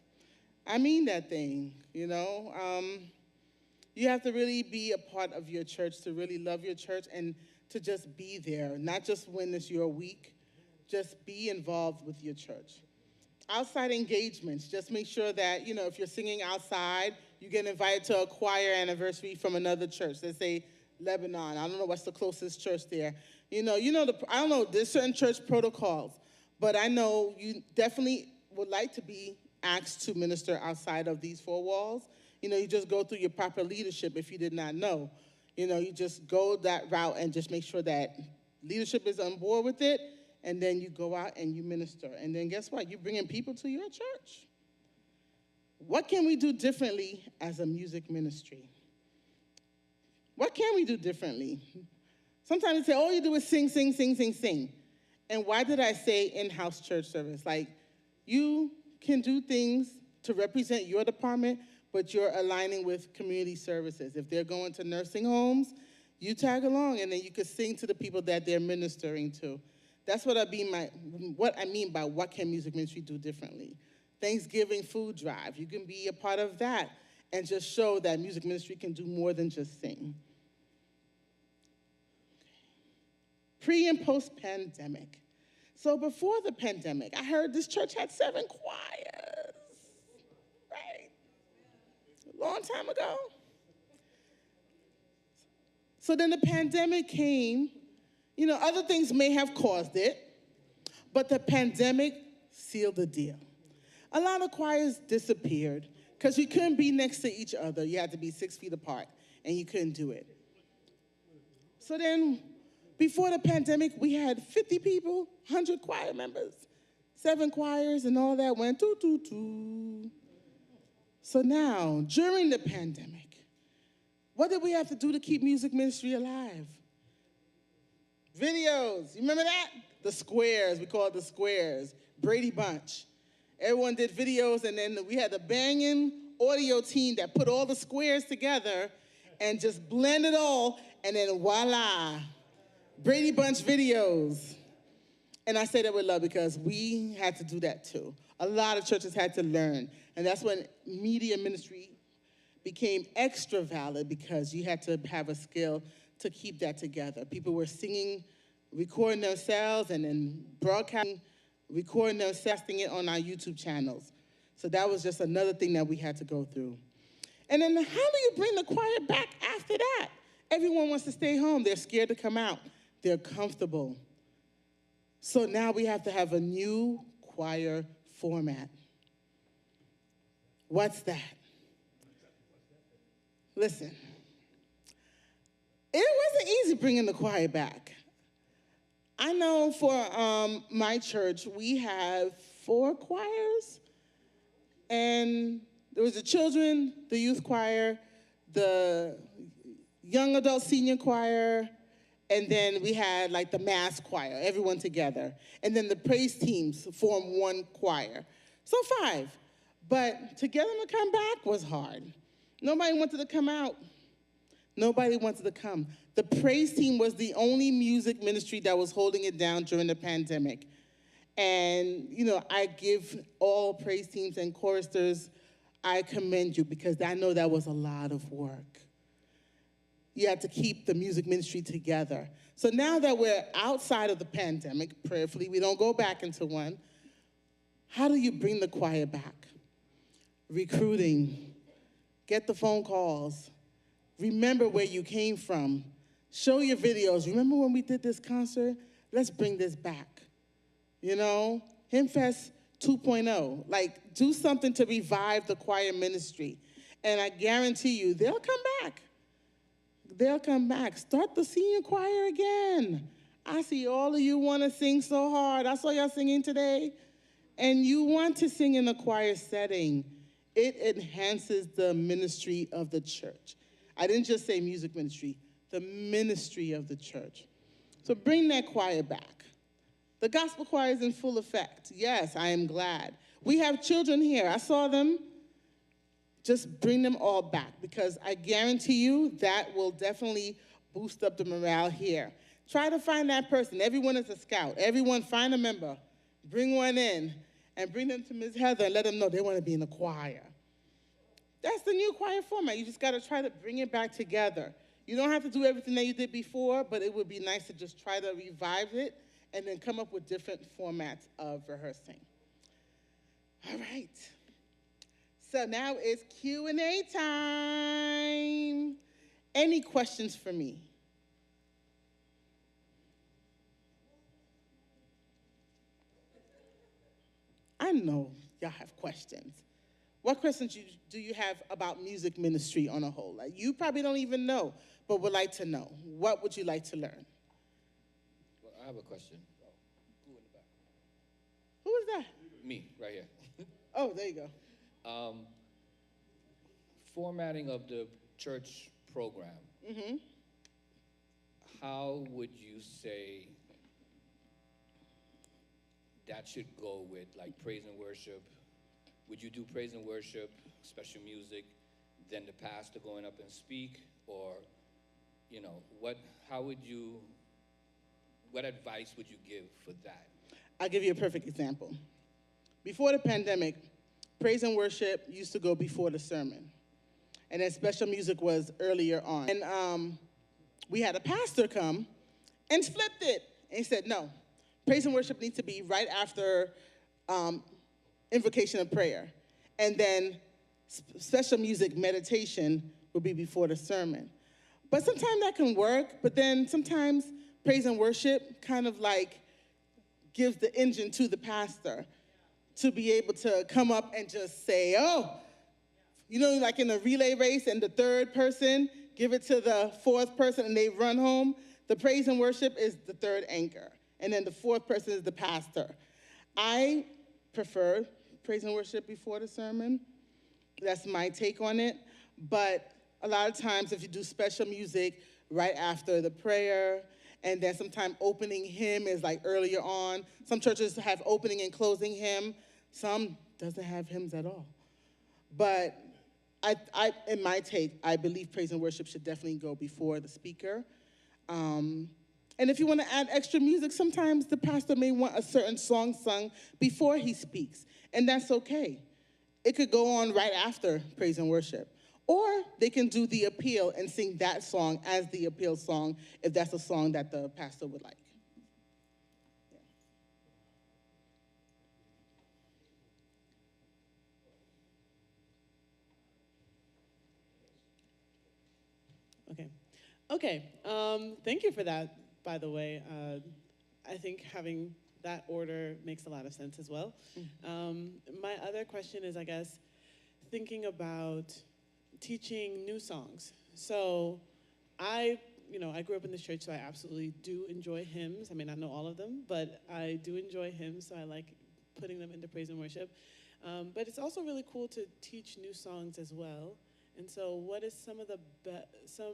I mean that thing, you know. You have to really be a part of your church, to really love your church and to just be there, not just when it's your week. Just be involved with your church. Outside engagements, just make sure that, you know, if you're singing outside, you get invited to a choir anniversary from another church. Let's say Lebanon. I don't know what's the closest church there. I don't know, there's certain church protocols, but I know you definitely would like to be asked to minister outside of these four walls. You know, you just go through your proper leadership if you did not know. You know, you just go that route and just make sure that leadership is on board with it, and then you go out and you minister. And then guess what? You're bringing people to your church. What can we do differently as a music ministry? What can we do differently? Sometimes they say, all you do is sing, sing, sing, sing, sing. And why did I say in-house church service? Like, you can do things to represent your department, but you're aligning with community services. If they're going to nursing homes, you tag along, and then you could sing to the people that they're ministering to. That's what I mean by what can music ministry do differently. Thanksgiving food drive, you can be a part of that and just show that music ministry can do more than just sing. Pre and post-pandemic. So before the pandemic, I heard this church had 7 choirs, right? A long time ago. So then the pandemic came. You know, other things may have caused it, but the pandemic sealed the deal. A lot of choirs disappeared because you couldn't be next to each other. You had to be 6 feet apart, and you couldn't do it. So then, before the pandemic, we had 50 people, 100 choir members, 7 choirs, and all that went doo-doo-doo. So now, during the pandemic, what did we have to do to keep music ministry alive? Videos. You remember that? The squares. We call it the squares. Brady Bunch. Everyone did videos, and then we had a banging audio team that put all the squares together and just blend it all, and then voila, Brady Bunch videos. And I say that with love because we had to do that too. A lot of churches had to learn, and that's when media ministry became extra valid because you had to have a skill to keep that together. People were singing, recording themselves, and then broadcasting, recording themselves, testing it on our YouTube channels. So that was just another thing that we had to go through. And then how do you bring the choir back after that? Everyone wants to stay home. They're scared to come out. They're comfortable. So now we have to have a new choir format. What's that? Listen, it wasn't easy bringing the choir back. I know for my church, we have 4 choirs, and there was the children, the youth choir, the young adult senior choir, and then we had like the mass choir, everyone together. And then the praise teams formed 1 choir. So 5. But to get them to come back was hard. Nobody wanted to come out. Nobody wanted to come. The praise team was the only music ministry that was holding it down during the pandemic. And, you know, I give all praise teams and choristers, I commend you because I know that was a lot of work. You had to keep the music ministry together. So now that we're outside of the pandemic, prayerfully, we don't go back into one, how do you bring the choir back? Recruiting, get the phone calls, remember where you came from, show your videos. Remember when we did this concert? Let's bring this back. You know, HymnFest 2.0, like do something to revive the choir ministry. And I guarantee you, they'll come back. They'll come back. Start the senior choir again. I see all of you want to sing so hard. I saw y'all singing today. And you want to sing in a choir setting. It enhances the ministry of the church. I didn't just say music ministry, the ministry of the church. So bring that choir back. The gospel choir is in full effect. Yes, I am glad. We have children here. I saw them. Just bring them all back because I guarantee you that will definitely boost up the morale here. Try to find that person. Everyone is a scout. Everyone find a member. Bring one in and bring them to Ms. Heather and let them know they want to be in the choir. That's the new choir format. You just got to try to bring it back together. You don't have to do everything that you did before, but it would be nice to just try to revive it and then come up with different formats of rehearsing. All right. So now it's Q&A time. Any questions for me? I know y'all have questions. What questions do you have about music ministry on a whole? Like you probably don't even know, but would like to know. What would you like to learn? Well, I have a question. Who in the back? Who is that? Me, right here. Oh, there you go. Formatting of the church program. Mm-hmm. How would you say that should go with like praise and worship? Would you do praise and worship, special music, then the pastor going up and speak? Or, you know, what advice would you give for that? I'll give you a perfect example. Before the pandemic, praise and worship used to go before the sermon. And then special music was earlier on. And we had a pastor come and flipped it. And he said, no, praise and worship needs to be right after invocation and prayer. And then special music, meditation, will be before the sermon. But sometimes that can work, but then sometimes praise and worship kind of like gives the engine to the pastor to be able to come up and just say, oh, you know, like in a relay race and the third person, give it to the fourth person and they run home. The praise and worship is the third anchor. And then the fourth person is the pastor. I prefer praise and worship before the sermon. That's my take on it. But a lot of times if you do special music right after the prayer, and then sometimes opening hymn is like earlier on. Some churches have opening and closing hymn. Some doesn't have hymns at all. But I in my take, I believe praise and worship should definitely go before the speaker. And if you want to add extra music, sometimes the pastor may want a certain song sung before he speaks, and that's okay. It could go on right after praise and worship. Or they can do the appeal and sing that song as the appeal song if that's a song that the pastor would like. Okay. Thank you for that, by the way. I think having that order makes a lot of sense as well. My other question is, I guess, thinking about teaching new songs. So I grew up in this church, so I absolutely do enjoy hymns. I may not know all of them, but I do enjoy hymns, so I like putting them into praise and worship. But it's also really cool to teach new songs as well. And so what is some of the some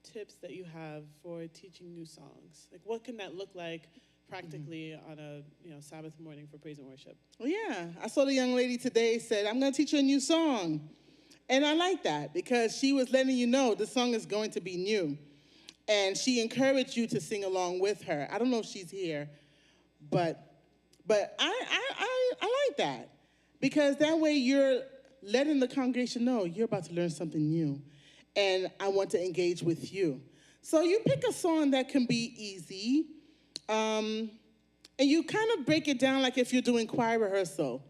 tips that you have for teaching new songs? Like, what can that look like practically on a Sabbath morning for praise and worship? Well, yeah, I saw the young lady today said, I'm going to teach you a new song. And I like that because she was letting you know the song is going to be new. And she encouraged you to sing along with her. I don't know if she's here, but I like that because that way you're letting the congregation know you're about to learn something new. And I want to engage with you. So you pick a song that can be easy. And you kind of break it down like if you're doing choir rehearsal.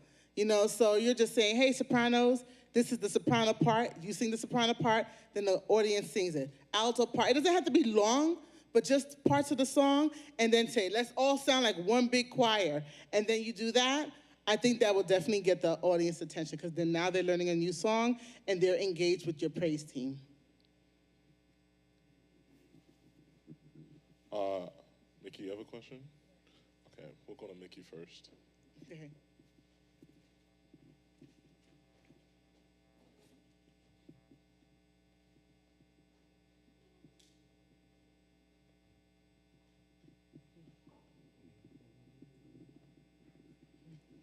So you're just saying, hey, sopranos, this is the soprano part. You sing the soprano part, then the audience sings it. Alto part. It doesn't have to be long, but just parts of the song. And then say, let's all sound like one big choir. And then you do that. I think that will definitely get the audience attention because then now they're learning a new song and they're engaged with your praise team. Mickey, you have a question? Okay, we'll go to Mickey first. Okay.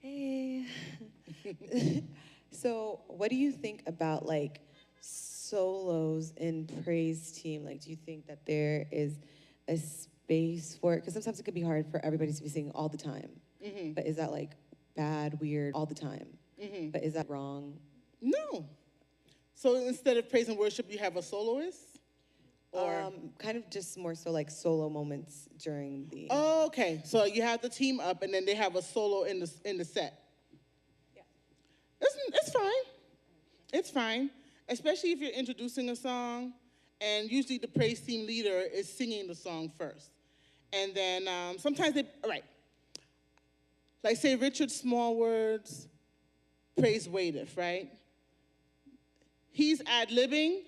Hey. So what do you think about like solos in praise team? Like, do you think that there is a space for it? Because sometimes it could be hard for everybody to be singing all the time. Mm-hmm. But is that like bad, weird, all the time? Mm-hmm. But is that wrong? No. So instead of praise and worship, you have a soloist? Or kind of just more so like solo moments during the... Oh, okay. So you have the team up, and then they have a solo in the set. Yeah. It's fine. It's fine. Especially if you're introducing a song, and usually the praise team leader is singing the song first. And then sometimes all right. Like say Richard Smallwood's Praise Waiteth, right? He's ad-libbing,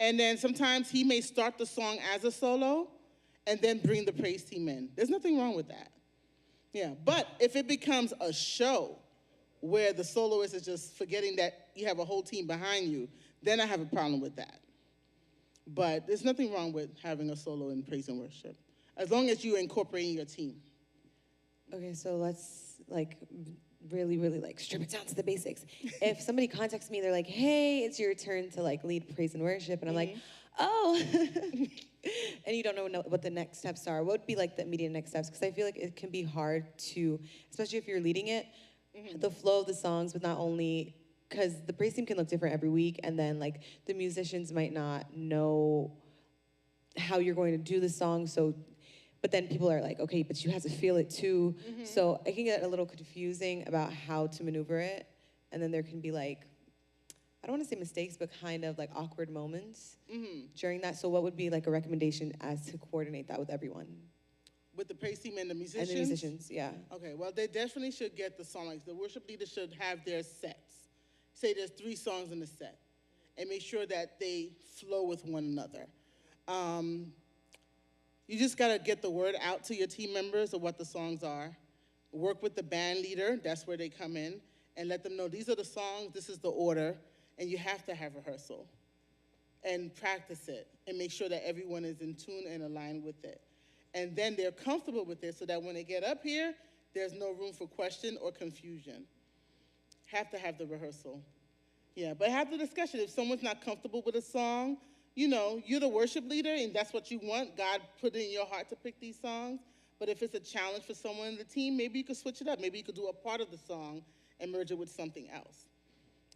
and then sometimes he may start the song as a solo and then bring the praise team in. There's nothing wrong with that. Yeah, but if it becomes a show where the soloist is just forgetting that you have a whole team behind you, then I have a problem with that. But there's nothing wrong with having a solo in praise and worship, as long as you're incorporating your team. Okay, so let's like really, really like strip it down to the basics. If somebody contacts me, they're like, hey, it's your turn to like lead praise and worship. And I'm like, oh, and you don't know what the next steps are. What would be like the immediate next steps? Because I feel like it can be hard to, especially if you're leading it, the flow of the songs with not only because the praise team can look different every week, and then like the musicians might not know how you're going to do the song, so, but then people are like, okay, but you have to feel it too. So it can get a little confusing about how to maneuver it, and then there can be like, I don't want to say mistakes, but kind of like awkward moments during that. So what would be like a recommendation as to coordinate that with everyone? With the praise team and the musicians? And the musicians, yeah. Okay, well, they definitely should get the song. Like, the worship leader should have their sets. Say there's 3 songs in the set, and make sure that they flow with one another. You just gotta get the word out to your team members of what the songs are. Work with the band leader, that's where they come in, and let them know these are the songs, this is the order, and you have to have rehearsal. And practice it, and make sure that everyone is in tune and aligned with it. And then they're comfortable with it so that when they get up here, there's no room for question or confusion. Have to have the rehearsal. Yeah, but have the discussion. If someone's not comfortable with a song, you know, you're the worship leader and that's what you want. God put it in your heart to pick these songs. But if it's a challenge for someone in the team, maybe you could switch it up. Maybe you could do a part of the song and merge it with something else.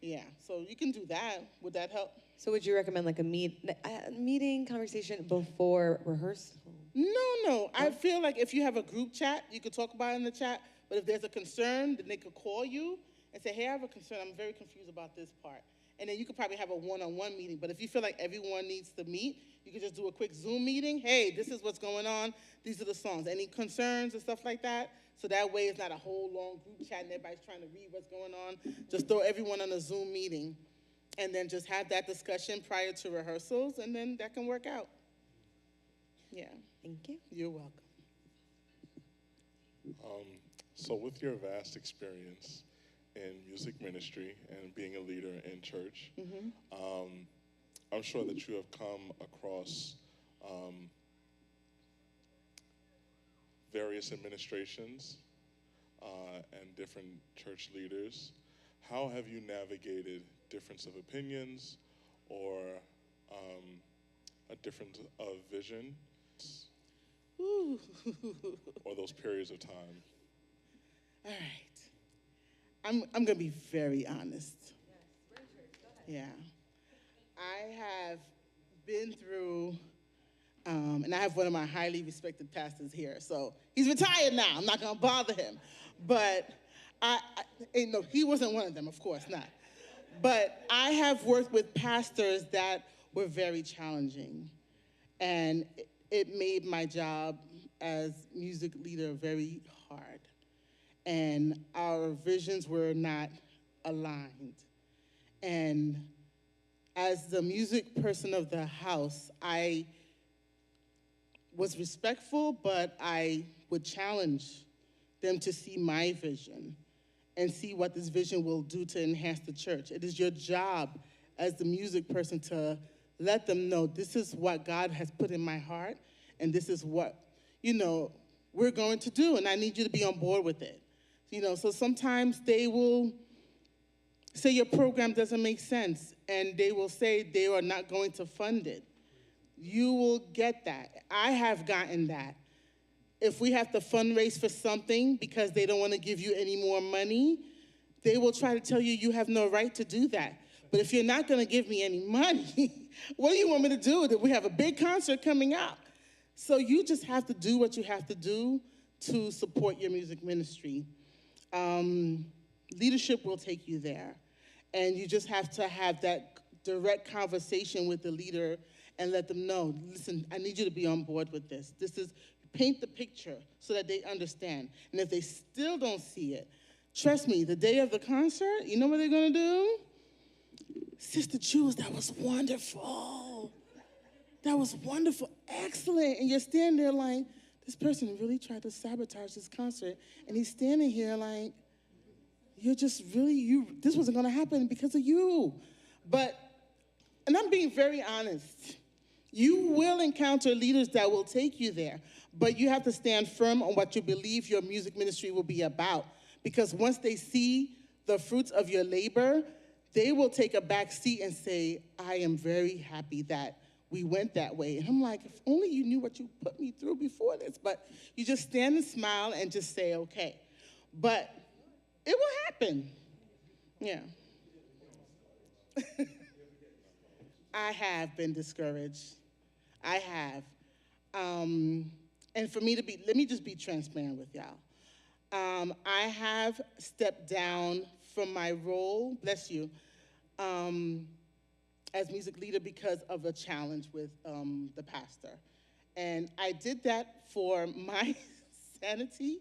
Yeah, so you can do that. Would that help? So would you recommend like a meeting conversation before rehearsal? No. I feel like if you have a group chat, you could talk about it in the chat. But if there's a concern, then they could call you and say, hey, I have a concern. I'm very confused about this part. And then you could probably have a one-on-one meeting. But if you feel like everyone needs to meet, you could just do a quick Zoom meeting. Hey, this is what's going on. These are the songs. Any concerns and stuff like that? So that way it's not a whole long group chat and everybody's trying to read what's going on. Just throw everyone on a Zoom meeting and then just have that discussion prior to rehearsals, and then that can work out. Yeah. Thank you. You're welcome. So with your vast experience in music ministry and being a leader in church, I'm sure that you have come across various administrations and different church leaders. How have you navigated difference of opinions or a difference of vision or those periods of time? All right. I'm going to be very honest. Yeah. I have been through, and I have one of my highly respected pastors here, so he's retired now. I'm not going to bother him. But no, he wasn't one of them, of course not. But I have worked with pastors that were very challenging, and it made my job as music leader very hard. And our visions were not aligned. And as the music person of the house, I was respectful, but I would challenge them to see my vision and see what this vision will do to enhance the church. It is your job as the music person to let them know this is what God has put in my heart, and this is what, we're going to do, and I need you to be on board with it. So sometimes they will say your program doesn't make sense, and they will say they are not going to fund it. You will get that. I have gotten that. If we have to fundraise for something because they don't want to give you any more money, they will try to tell you you have no right to do that. But if you're not going to give me any money, what do you want me to do? That we have a big concert coming up. So you just have to do what you have to do to support your music ministry. Leadership will take you there. And you just have to have that direct conversation with the leader and let them know, listen, I need you to be on board with this. Paint the picture so that they understand. And if they still don't see it, trust me, the day of the concert, you know what they're gonna do? Sister Jules, that was wonderful. That was wonderful, excellent. And you're standing there like, this person really tried to sabotage this concert. And he's standing here like, this wasn't gonna happen because of you. And I'm being very honest. You will encounter leaders that will take you there, but you have to stand firm on what you believe your music ministry will be about. Because once they see the fruits of your labor, they will take a back seat and say, I am very happy that we went that way. And I'm like, if only you knew what you put me through before this. But you just stand and smile and just say, okay. But it will happen. Yeah. I have been discouraged. I have. And for me to be, let me just be transparent with y'all. I have stepped down from my role, bless you, as music leader because of a challenge with the pastor. And I did that for my sanity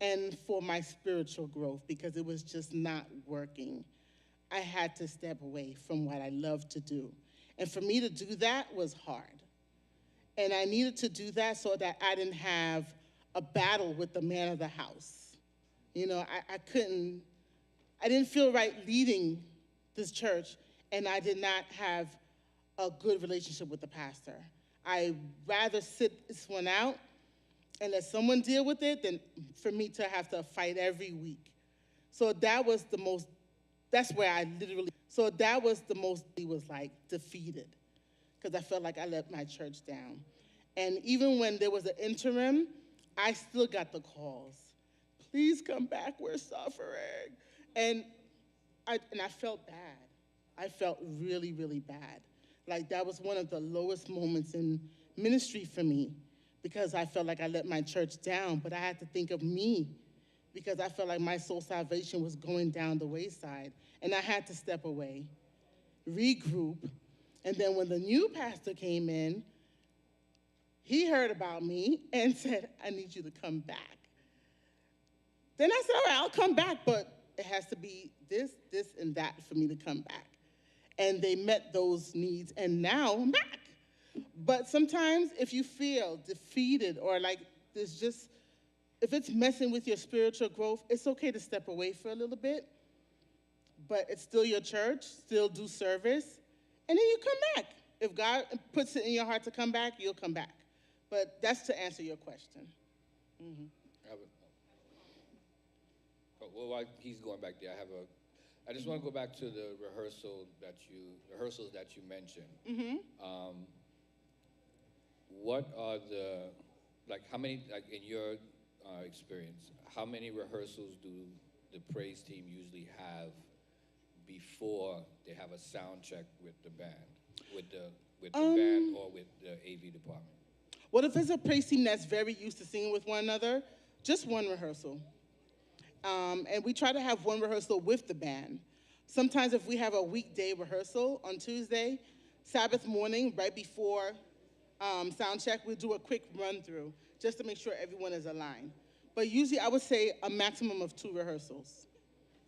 and for my spiritual growth because it was just not working. I had to step away from what I love to do. And for me to do that was hard. And I needed to do that so that I didn't have a battle with the man of the house. You know, I didn't feel right leading this church, and I did not have a good relationship with the pastor. I'd rather sit this one out and let someone deal with it than for me to have to fight every week. So that was the most, that's where I literally, so that was the most, he was like defeated because I felt like I let my church down. And even when there was an interim, I still got the calls. Please come back, we're suffering. And I felt bad. I felt really, really bad. Like that was one of the lowest moments in ministry for me because I felt like I let my church down, but I had to think of me because I felt like my soul salvation was going down the wayside. And I had to step away, regroup. And then when the new pastor came in, he heard about me and said, I need you to come back. Then I said, all right, I'll come back, but it has to be this, and that for me to come back. And they met those needs, and now I'm back. But sometimes if you feel defeated or like there's just, if it's messing with your spiritual growth, it's okay to step away for a little bit, but it's still your church, still do service, and then you come back. If God puts it in your heart to come back, you'll come back. But that's to answer your question. Mm-hmm. Well, while he's going back there, I just want to go back to the rehearsals that you mentioned. Mm-hmm. What are how many, in your experience, how many rehearsals do the praise team usually have before they have a sound check with the band, with the band or with the AV department? Well, if it's a praise team that's very used to singing with one another, just one rehearsal. And we try to have one rehearsal with the band. Sometimes if we have a weekday rehearsal on Tuesday, Sabbath morning, right before sound check, we'll do a quick run through just to make sure everyone is aligned. But usually I would say a maximum of 2 rehearsals.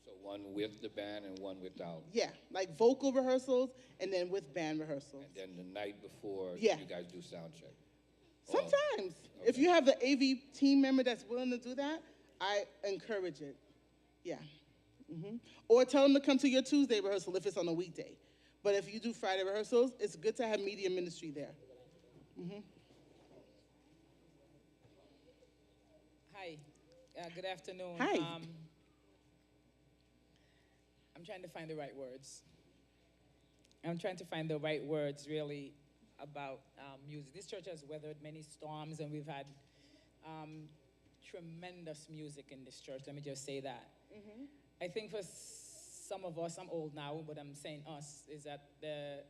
So one with the band and one without? Yeah, like vocal rehearsals and then with band rehearsals. And then the night before, Yeah. you guys do sound check? Sometimes. Okay. If you have the AV team member that's willing to do that, I encourage it. Yeah. Mm-hmm. Or tell them to come to your Tuesday rehearsal if it's on a weekday. But if you do Friday rehearsals, it's good to have media ministry there. Mm-hmm. Hi. Good afternoon. Hi. I'm trying to find the right words. I'm trying to find the right words, really, about music. This church has weathered many storms, and we've had tremendous music in this church. Let me just say that. Mm-hmm. I think for some of us, I'm old now, but I'm saying us, is that the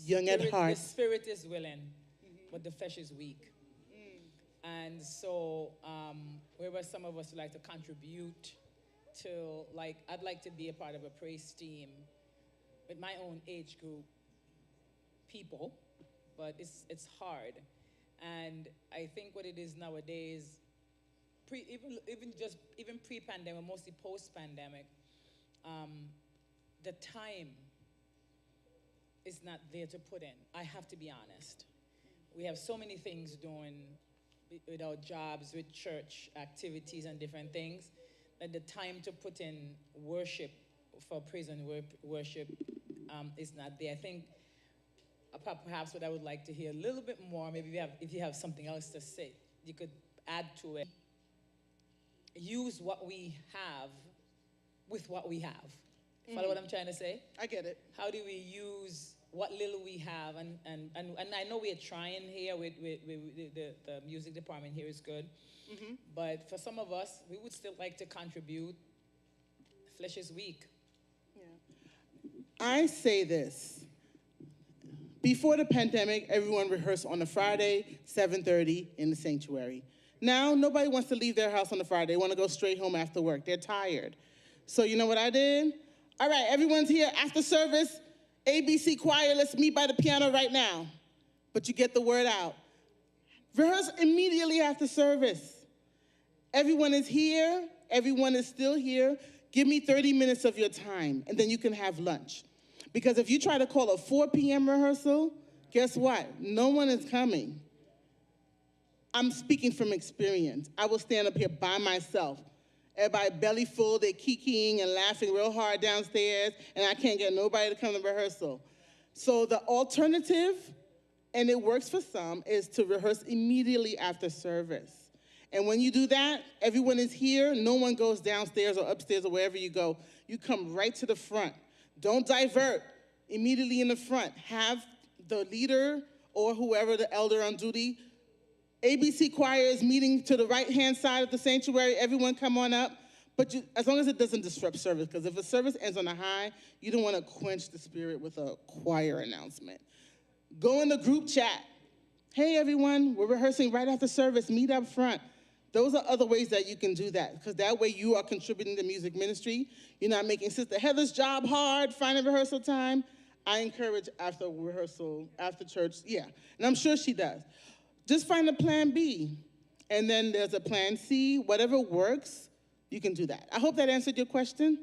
Young at heart. The spirit is willing, but the flesh is weak. And so, wherever some of us would like to contribute to, I'd like to be a part of a praise team with my own age group people, but it's hard. And I think what it is nowadays, even pre-pandemic, mostly post-pandemic, the time is not there to put in. I have to be honest. We have so many things doing with our jobs, with church activities and different things, that the time to put in worship for praise and worship is not there. I think perhaps what I would like to hear a little bit more, maybe if you have something else to say, you could add to it. Use what we have with what we have. Follow what I'm trying to say? I get it. How do we use what little we have? And I know we're trying here with the music department here is good. Mm-hmm. But for some of us, we would still like to contribute. Flesh is weak. Yeah. I say this. Before the pandemic, everyone rehearsed on a Friday, 7:30 in the sanctuary. Now, nobody wants to leave their house on a Friday. They want to go straight home after work. They're tired. So you know what I did? All right, everyone's here after service. ABC choir, let's meet by the piano right now. But you get the word out. Rehearse immediately after service. Everyone is here. Everyone is still here. Give me 30 minutes of your time, and then you can have lunch. Because if you try to call a 4 p.m. rehearsal, guess what? No one is coming. I'm speaking from experience. I will stand up here by myself. Everybody belly full, they're kikiing and laughing real hard downstairs, and I can't get nobody to come to rehearsal. So the alternative, and it works for some, is to rehearse immediately after service. And when you do that, everyone is here. No one goes downstairs or upstairs or wherever you go. You come right to the front. Don't divert. Immediately in the front. Have the leader or whoever, the elder on duty. ABC choir is meeting to the right-hand side of the sanctuary. Everyone come on up. But as long as it doesn't disrupt service, because if a service ends on a high, you don't want to quench the spirit with a choir announcement. Go in the group chat. Hey, everyone, we're rehearsing right after service. Meet up front. Those are other ways that you can do that, because that way you are contributing to music ministry. You're not making Sister Heather's job hard, finding rehearsal time. I encourage after rehearsal, after church, yeah, and I'm sure she does. Just find a plan B, and then there's a plan C. Whatever works, you can do that. I hope that answered your question.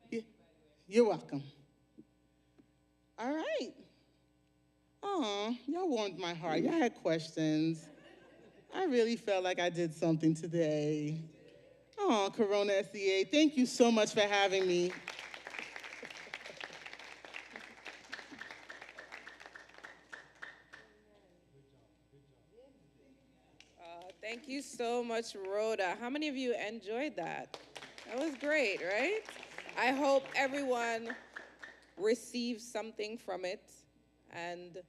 Yeah. You're welcome. All right. Aw, y'all warmed my heart. Y'all had questions. I really felt like I did something today. Aw, Corona SDA, thank you so much for having me. Thank you so much, Rhoda. How many of you enjoyed that? That was great, right? I hope everyone receives something from it. And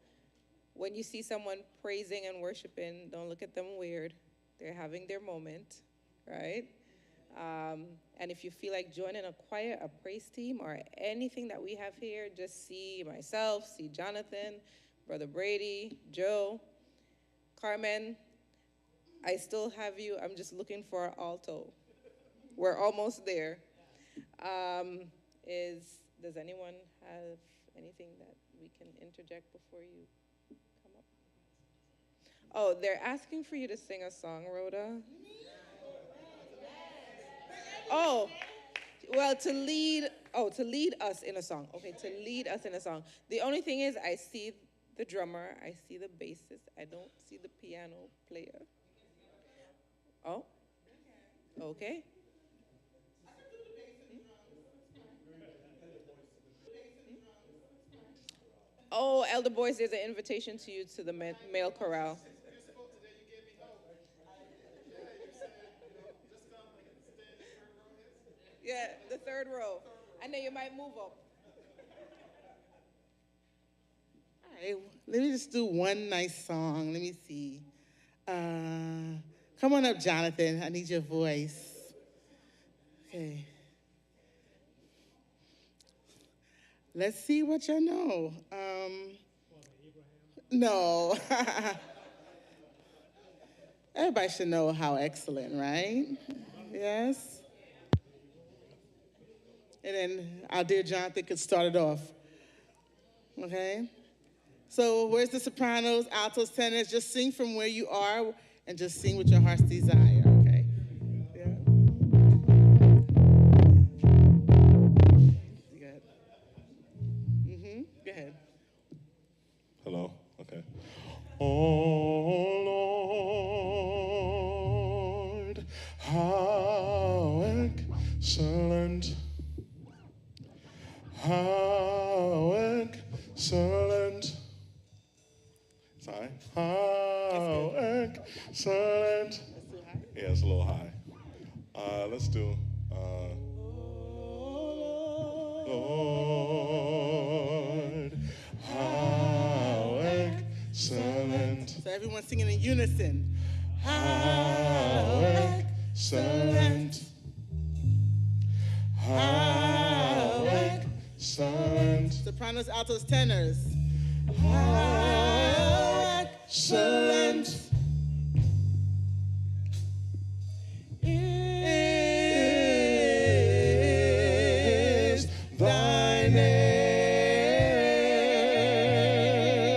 when you see someone praising and worshiping, don't look at them weird. They're having their moment, right? And if you feel like joining a choir, a praise team, or anything that we have here, just see myself, see Jonathan, Brother Brady, Joe, Carmen. I still have you. I'm just looking for an alto. We're almost there. Does anyone have anything that we can interject before you come up? Oh, they're asking for you to sing a song, Rhoda. Oh, well, to lead us in a song. Okay, to lead us in a song. The only thing is I see the drummer, I see the bassist, I don't see the piano player. Oh, okay. Oh, Elder Boys, there's an invitation to you to the male chorale. Yeah, the third row. I know you might move up. All right, let me just do one nice song. Let me see. Come on up, Jonathan. I need your voice. Okay. Let's see what you know. No. Everybody should know how excellent, right? Yes? And then our dear Jonathan could start it off. Okay? So where's the sopranos, altos, tenors? Just sing from where you are and just sing with your heart's desire, okay? Yeah. Good. Go ahead. Hello? Okay. Oh, Lord, how excellent, how excellent. Sorry. How excellent. Yeah, it's a little high. Let's do, Lord, how excellent. So everyone's singing in unison. How excellent. How excellent. Sopranos, altos, tenors. How excellent is thy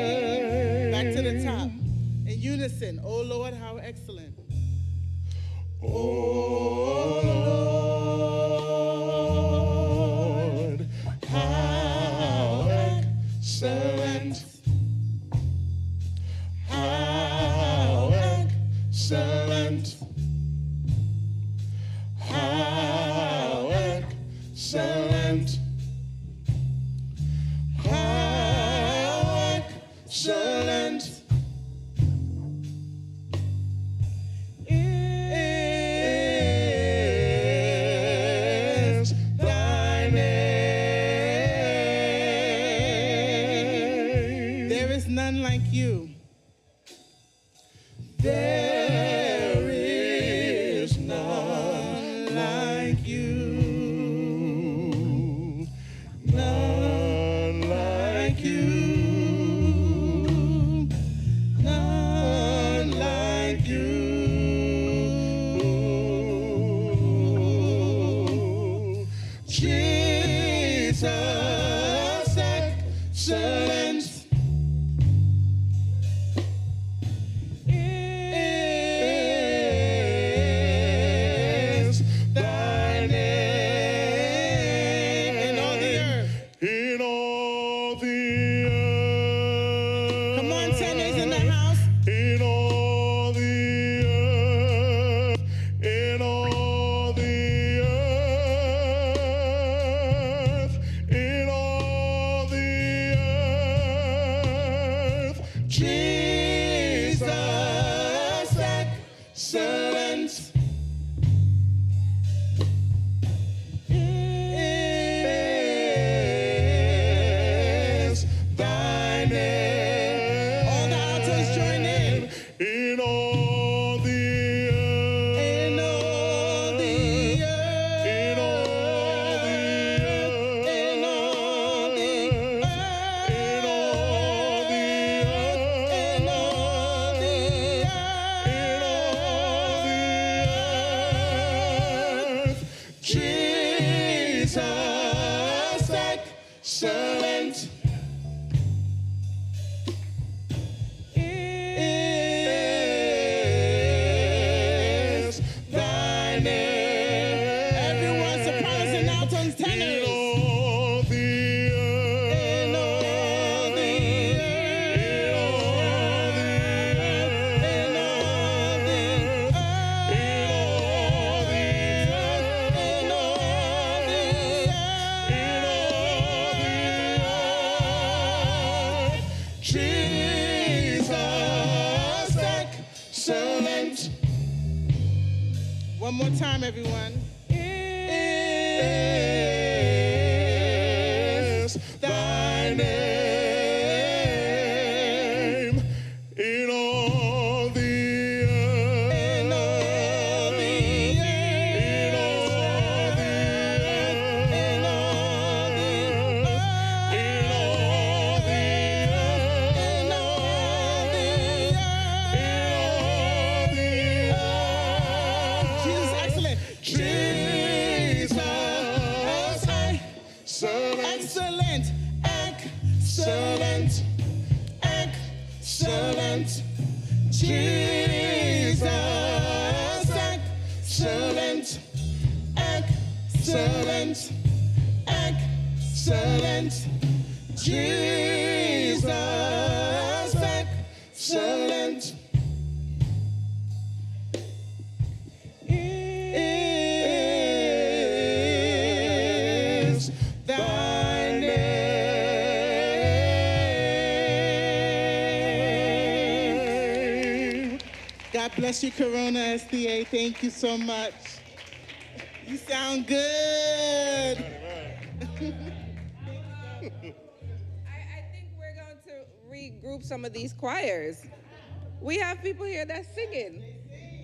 name. Back to the top. In unison. Oh Lord, how excellent. Oh Lord, how excellent, how excellent, how excellent, how excellent is thy name. There is none like you. There is none like you. None like you. None like you. Jesus, excellent is thy name. In all the earth. In all the earth. Come on, tenors in the house. In all the earth. In all the earth. In all the earth. Jesus, excellent is thy name. All the altos join in. In all the earth. In all the earth. In all the earth. In all the earth. In all the earth. In all the earth. Jesus, excellent is thy name. Everyone, sopranos and altos, In tenors. all the earth. In all the earth. In all the earth. In all the earth. In all the earth. In all the earth. Jesus, excellent One more time, everyone. is thy name. In all the earth. In all the earth. In all the earth. In all the earth. In all the earth. In all the earth. Jesus, excellent. Jesus, excellent, Excellent. excellent, excellent. Jesus, excellent, excellent, excellent. Jesus, excellent. Is thy name. God bless you, Corona SDA. Thank you so much. You sound good. I think we're going to regroup some of these choirs. We have people here that's singing.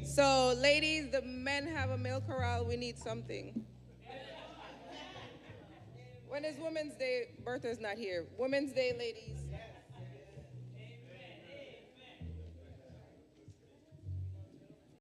So, ladies, the men have a male chorale. We need something. When is Women's Day? Bertha's not here. Women's Day, ladies.